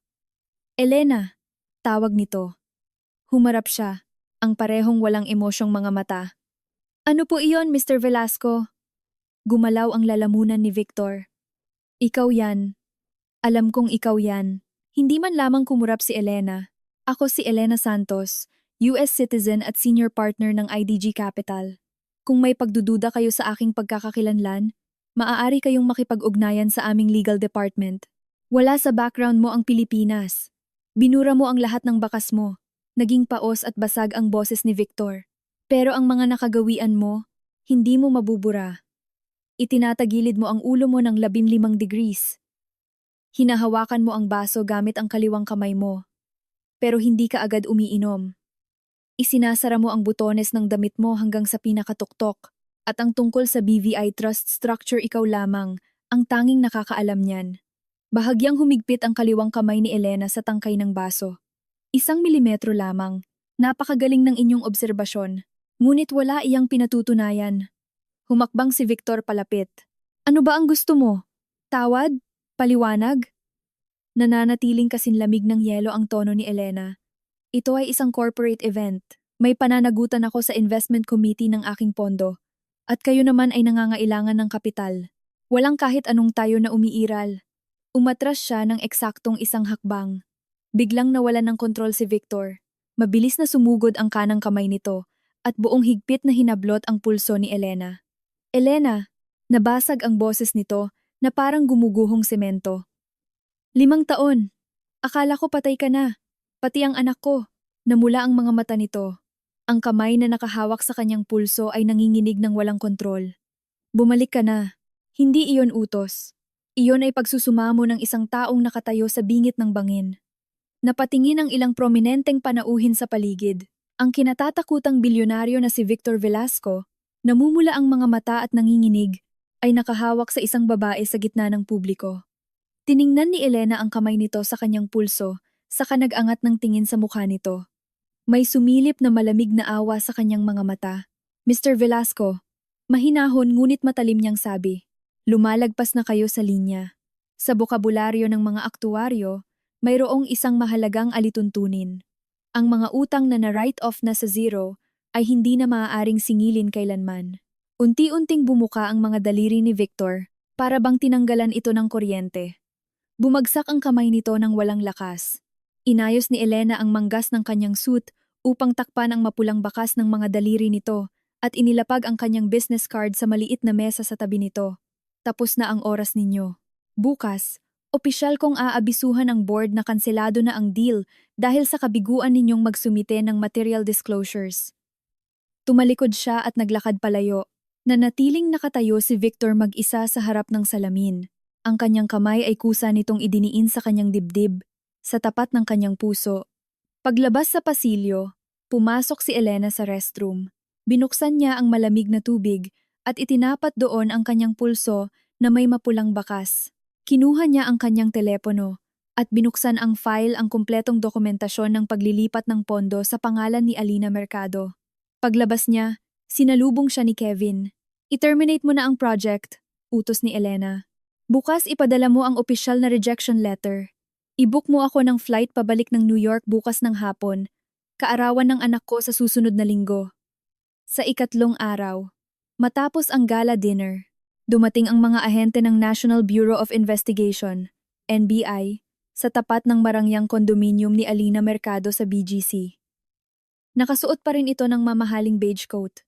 Elena, tawag nito. Humarap siya, ang parehong walang emosyong mga mata. Ano po iyon, Mr. Velasco? Gumalaw ang lalamunan ni Victor. Ikaw yan. Alam kong ikaw yan. Hindi man lamang kumurap si Elena. Ako si Elena Santos, US citizen at senior partner ng IDG Capital. Kung may pagdududa kayo sa aking pagkakakilanlan, maaari kayong makipag-ugnayan sa aming legal department. Wala sa background mo ang Pilipinas. Binura mo ang lahat ng bakas mo. Naging paos at basag ang boses ni Victor. Pero ang mga nakagawian mo, hindi mo mabubura. Itinatagilid mo ang ulo mo ng 15 degrees. Hinahawakan mo ang baso gamit ang kaliwang kamay mo. Pero hindi ka agad umiinom. Isinasara mo ang butones ng damit mo hanggang sa pinakatuktok, at ang tungkol sa BVI Trust Structure ikaw lamang, ang tanging nakakaalam niyan. Bahagyang humigpit ang kaliwang kamay ni Elena sa tangkay ng baso. 1 milimetro lamang, napakagaling ng inyong obserbasyon, ngunit wala iyang pinatutunayan. Humakbang si Victor palapit. Ano ba ang gusto mo? Tawad? Paliwanag? Nananatiling kasinlamig ng yelo ang tono ni Elena. Ito ay isang corporate event. May pananagutan ako sa investment committee ng aking pondo. At kayo naman ay nangangailangan ng kapital. Walang kahit anong tayo na umiiral. Umatras siya ng eksaktong 1 hakbang. Biglang nawalan ng kontrol si Victor. Mabilis na sumugod ang kanang kamay nito at buong higpit na hinablot ang pulso ni Elena. Elena, nabasag ang boses nito na parang gumuguhong semento. 5 taon. Akala ko patay ka na. Pati ang anak ko. Namula ang mga mata nito. Ang kamay na nakahawak sa kanyang pulso ay nanginginig ng walang kontrol. Bumalik ka na. Hindi iyon utos. Iyon ay pagsusumamo ng isang taong nakatayo sa bingit ng bangin. Napatingin ang ilang prominenteng panauhin sa paligid. Ang kinatatakutang bilyonaryo na si Victor Velasco, namumula ang mga mata at nanginginig, ay nakahawak sa isang babae sa gitna ng publiko. Tiningnan ni Elena ang kamay nito sa kanyang pulso, saka nag-angat ng tingin sa mukha nito. May sumilip na malamig na awa sa kanyang mga mata. Mr. Velasco, mahinahon ngunit matalim niyang sabi, lumalagpas na kayo sa linya. Sa bokabularyo ng mga aktuaryo, mayroong isang mahalagang alituntunin. Ang mga utang na na-write off na sa zero ay hindi na maaaring singilin kailanman. Unti-unting bumuka ang mga daliri ni Victor para bang tinanggalan ito ng kuryente. Bumagsak ang kamay nito ng walang lakas. Inayos ni Elena ang manggas ng kanyang suit upang takpan ang mapulang bakas ng mga daliri nito at inilapag ang kanyang business card sa maliit na mesa sa tabi nito. Tapos na ang oras ninyo. Bukas, opisyal kong aabisuhan ang board na kanselado na ang deal dahil sa kabiguan ninyong magsumite ng material disclosures. Tumalikod siya at naglakad palayo. Nanatiling nakatayo si Victor mag-isa sa harap ng salamin. Ang kanyang kamay ay kusa nitong idiniin sa kanyang dibdib, sa tapat ng kanyang puso. Paglabas sa pasilyo, pumasok si Elena sa restroom. Binuksan niya ang malamig na tubig at itinapat doon ang kanyang pulso na may mapulang bakas. Kinuha niya ang kanyang telepono at binuksan ang file ang kumpletong dokumentasyon ng paglilipat ng pondo sa pangalan ni Alina Mercado. Paglabas niya, sinalubong siya ni Kevin. I-terminate mo na ang project, utos ni Elena. Bukas ipadala mo ang opisyal na rejection letter. I-book mo ako ng flight pabalik ng New York bukas ng hapon. Kaarawan ng anak ko sa susunod na linggo. Sa ikatlong araw, matapos ang gala dinner, dumating ang mga ahente ng National Bureau of Investigation, NBI, sa tapat ng marangyang kondominium ni Alina Mercado sa BGC. Nakasuot pa rin ito ng mamahaling beige coat.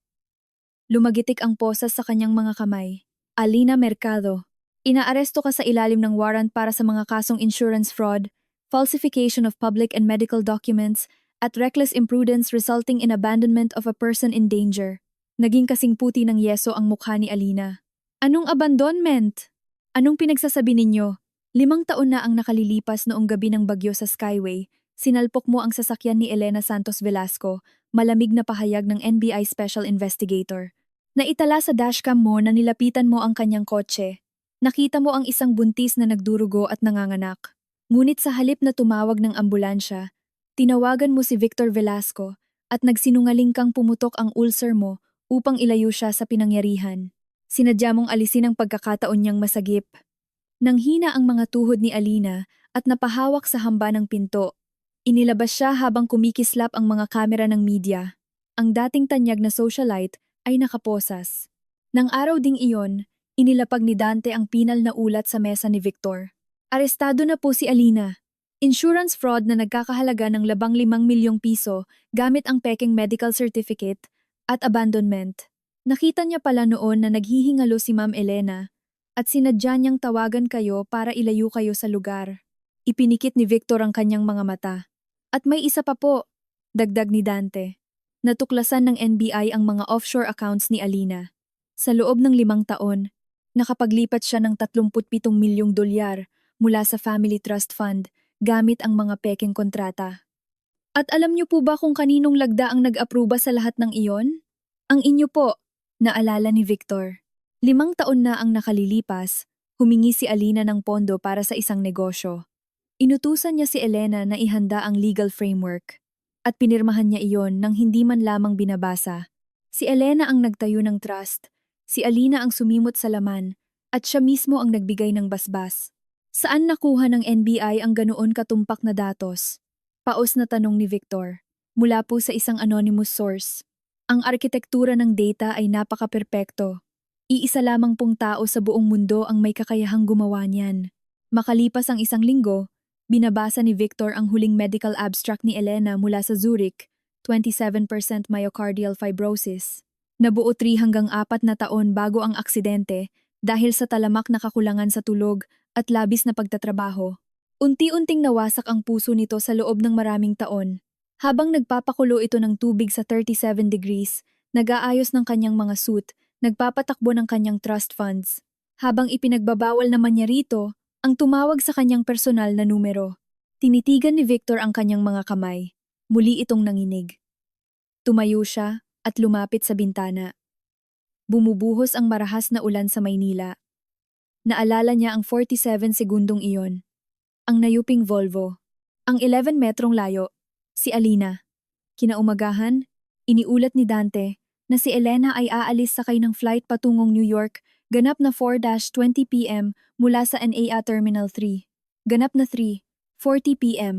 Lumagitik ang posas sa kanyang mga kamay. Alina Mercado, inaaresto ka sa ilalim ng warrant para sa mga kasong insurance fraud, falsification of public and medical documents, at reckless imprudence resulting in abandonment of a person in danger. Naging kasing puti ng yeso ang mukha ni Alina. Anong abandonment? Anong pinagsasabi ninyo? 5 taon na ang nakalilipas noong gabi ng bagyo sa Skyway. Sinalpok mo ang sasakyan ni Elena Santos Velasco, malamig na pahayag ng NBI Special Investigator. Naitala sa dashcam mo na nilapitan mo ang kanyang kotse. Nakita mo ang isang buntis na nagdurugo at nanganganak. Ngunit sa halip na tumawag ng ambulansya, tinawagan mo si Victor Velasco at nagsinungaling kang pumutok ang ulcer mo upang ilayo siya sa pinangyarihan. Sinadya mong alisin ang pagkakataon niyang masagip. Nanghina ang mga tuhod ni Alina at napahawak sa hamba ng pinto. Inilabas siya habang kumikislap ang mga kamera ng media. Ang dating tanyag na socialite ay nakaposas. Nang araw ding iyon, inilapag ni Dante ang pinal na ulat sa mesa ni Victor. Arestado na po si Alina. Insurance fraud na nagkakahalaga ng 15 milyong piso gamit ang pekeng medical certificate at abandonment. Nakita niya pala noon na naghihingalo si Ma'am Elena at sinadya niyang tawagan kayo para ilayo kayo sa lugar. Ipinikit ni Victor ang kanyang mga mata. At may isa pa po, dagdag ni Dante. Natuklasan ng NBI ang mga offshore accounts ni Alina. Sa loob ng 5 taon, nakapaglipat siya ng 37 milyong dolyar mula sa Family Trust Fund gamit ang mga pekeng kontrata. At alam niyo po ba kung kaninong lagda ang nag-aproba sa lahat ng iyon? Ang inyo po, naalala ni Victor. 5 taon na ang nakalilipas, humingi si Alina ng pondo para sa isang negosyo. Inutusan niya si Elena na ihanda ang legal framework. At pinirmahan niya iyon nang hindi man lamang binabasa. Si Elena ang nagtayo ng trust, si Alina ang sumimot sa laman, at siya mismo ang nagbigay ng basbas. Saan nakuha ng NBI ang ganoon katumpak na datos? Paos na tanong ni Victor. Mula po sa isang anonymous source. Ang arkitektura ng data ay napaka-perpekto. Iisa lamang pong tao sa buong mundo ang may kakayahang gumawa niyan. Makalipas ang 1 linggo, binabasa ni Victor ang huling medical abstract ni Elena mula sa Zurich, 27% myocardial fibrosis. Nabuo 3 hanggang 4 na taon bago ang aksidente dahil sa talamak na kakulangan sa tulog at labis na pagtatrabaho. Unti-unting nawasak ang puso nito sa loob ng maraming taon. Habang nagpapakulo ito ng tubig sa 37 degrees, nag-aayos ng kanyang mga suit, nagpapatakbo ng kanyang trust funds. Habang ipinagbabawal naman niya rito, ang tumawag sa kanyang personal na numero. Tinitigan ni Victor ang kanyang mga kamay. Muli itong nanginig. Tumayo siya at lumapit sa bintana. Bumubuhos ang marahas na ulan sa Maynila. Naalala niya ang 47 segundong iyon. Ang nayuping Volvo. Ang 11 metrong layo. Si Alina. Kinaumagahan, iniulat ni Dante na si Elena ay aalis sakay ng flight patungong New York, ganap na 4:20 p.m. mula sa NAA Terminal 3. Ganap na 3:40 p.m.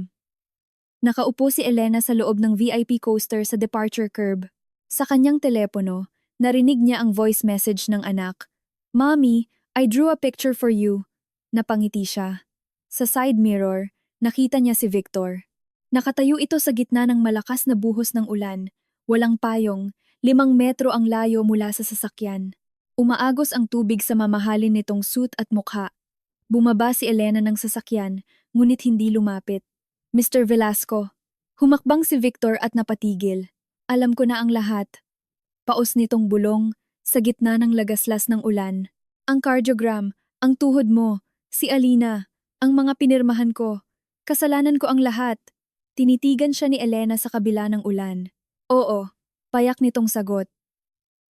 Nakaupo si Elena sa loob ng VIP coaster sa departure curb. Sa kanyang telepono, narinig niya ang voice message ng anak. "Mommy, I drew a picture for you." Napangiti siya. Sa side mirror, nakita niya si Victor. Nakatayo ito sa gitna ng malakas na buhos ng ulan. Walang payong, 5 metro ang layo mula sa sasakyan. Umaagos ang tubig sa mamahalin nitong suit at mukha. Bumaba si Elena ng sasakyan, ngunit hindi lumapit. "Mr. Velasco." Humakbang si Victor at napatigil. "Alam ko na ang lahat." Paos nitong bulong, sa gitna ng lagaslas ng ulan. "Ang cardiogram, ang tuhod mo, si Alina, ang mga pinirmahan ko. Kasalanan ko ang lahat." Tinitigan siya ni Elena sa kabila ng ulan. "Oo," payak nitong sagot.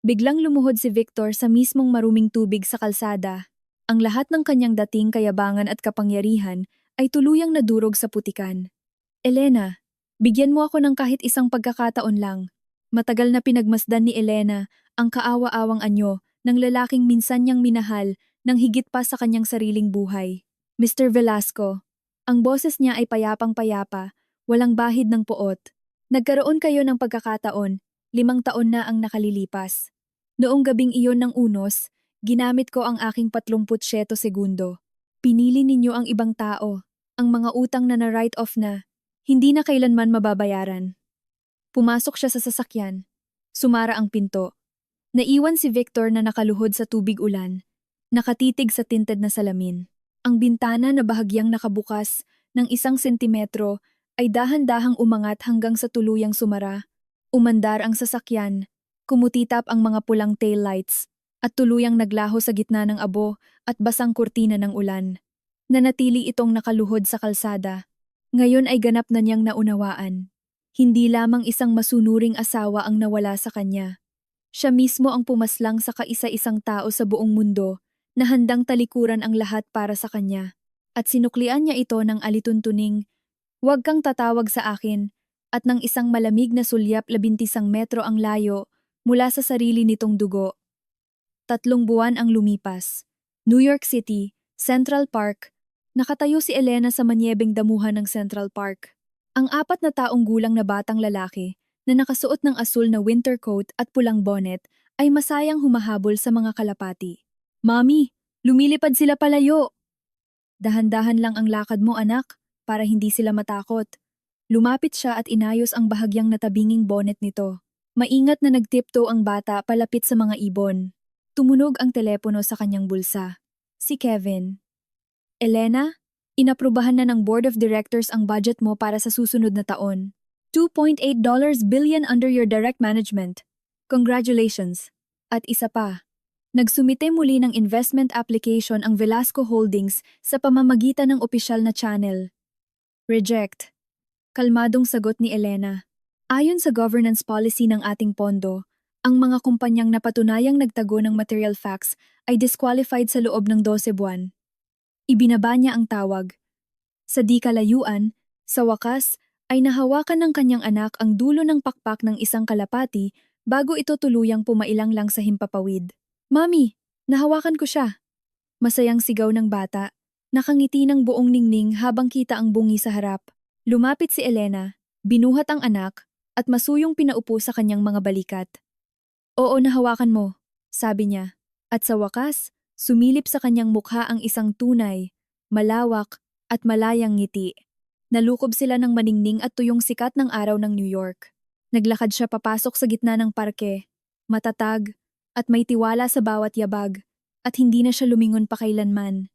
Biglang lumuhod si Victor sa mismong maruming tubig sa kalsada. Ang lahat ng kanyang dating kayabangan at kapangyarihan ay tuluyang nadurog sa putikan. Elena, bigyan mo ako ng kahit isang pagkakataon lang. Matagal na pinagmasdan ni Elena ang kaawa-awang anyo ng lalaking minsan niyang minahal ng higit pa sa kanyang sariling buhay. Mr. Velasco, ang boses niya ay payapang-payapa, walang bahid ng poot. Nagkaroon kayo ng pagkakataon, 5 taon na ang nakalilipas. Noong gabing iyon ng unos, ginamit ko ang aking 37 segundo. Pinili ninyo ang ibang tao, ang mga utang na na-write off na, hindi na kailanman mababayaran. Pumasok siya sa sasakyan. Sumara ang pinto. Naiwan si Victor na nakaluhod sa tubig-ulan, nakatitig sa tinted na salamin. Ang bintana na bahagyang nakabukas ng 1 sentimetro ay dahan-dahang umangat hanggang sa tuluyang sumara. Umandar ang sasakyan, kumutitap ang mga pulang taillights, at tuluyang naglaho sa gitna ng abo at basang kurtina ng ulan. Nanatili itong nakaluhod sa kalsada. Ngayon ay ganap na niyang naunawaan. Hindi lamang isang masunuring asawa ang nawala sa kanya. Siya mismo ang pumaslang sa kaisa-isang tao sa buong mundo na handang talikuran ang lahat para sa kanya. At sinuklian niya ito ng alituntuning, "Huwag kang tatawag sa akin," at ng isang malamig na sulyap 11 metro ang layo mula sa sarili nitong dugo. 3 buwan ang lumipas. New York City, Central Park. Nakatayo si Elena sa manyebeng damuhan ng Central Park. Ang 4 na taong gulang na batang lalaki na nakasuot ng asul na winter coat at pulang bonnet ay masayang humahabol sa mga kalapati. "Mami, lumilipad sila palayo!" "Dahan-dahan lang ang lakad mo, anak, para hindi sila matakot." Lumapit siya at inayos ang bahagyang natabinging bonnet nito. Maingat na nagtiptoe ang bata palapit sa mga ibon. Tumunog ang telepono sa kanyang bulsa. Si Kevin. "Elena, inaprubahan na ng Board of Directors ang budget mo para sa susunod na taon. $2.8 billion under your direct management. Congratulations." At isa pa, nagsumite muli ng investment application ang Velasco Holdings sa pamamagitan ng opisyal na channel. Reject. Kalmadong sagot ni Elena. Ayon sa governance policy ng ating pondo, ang mga kumpanyang napatunayang nagtago ng material facts ay disqualified sa loob ng 12 buwan. Ibinaba niya ang tawag. Sa di kalayuan, sa wakas, ay nahawakan ng kanyang anak ang dulo ng pakpak ng isang kalapati bago ito tuluyang pumailang lang sa himpapawid. "Mami, nahawakan ko siya." Masayang sigaw ng bata, nakangiti ng buong ningning habang kita ang bungi sa harap. Lumapit si Elena, binuhat ang anak, at masuyong pinaupo sa kanyang mga balikat. "Oo, nahawakan mo," sabi niya. At sa wakas, sumilip sa kanyang mukha ang isang tunay, malawak, at malayang ngiti. Nalukob sila ng maningning at tuyong sikat ng araw ng New York. Naglakad siya papasok sa gitna ng parke, matatag, at may tiwala sa bawat yabag, at hindi na siya lumingon pa kailanman.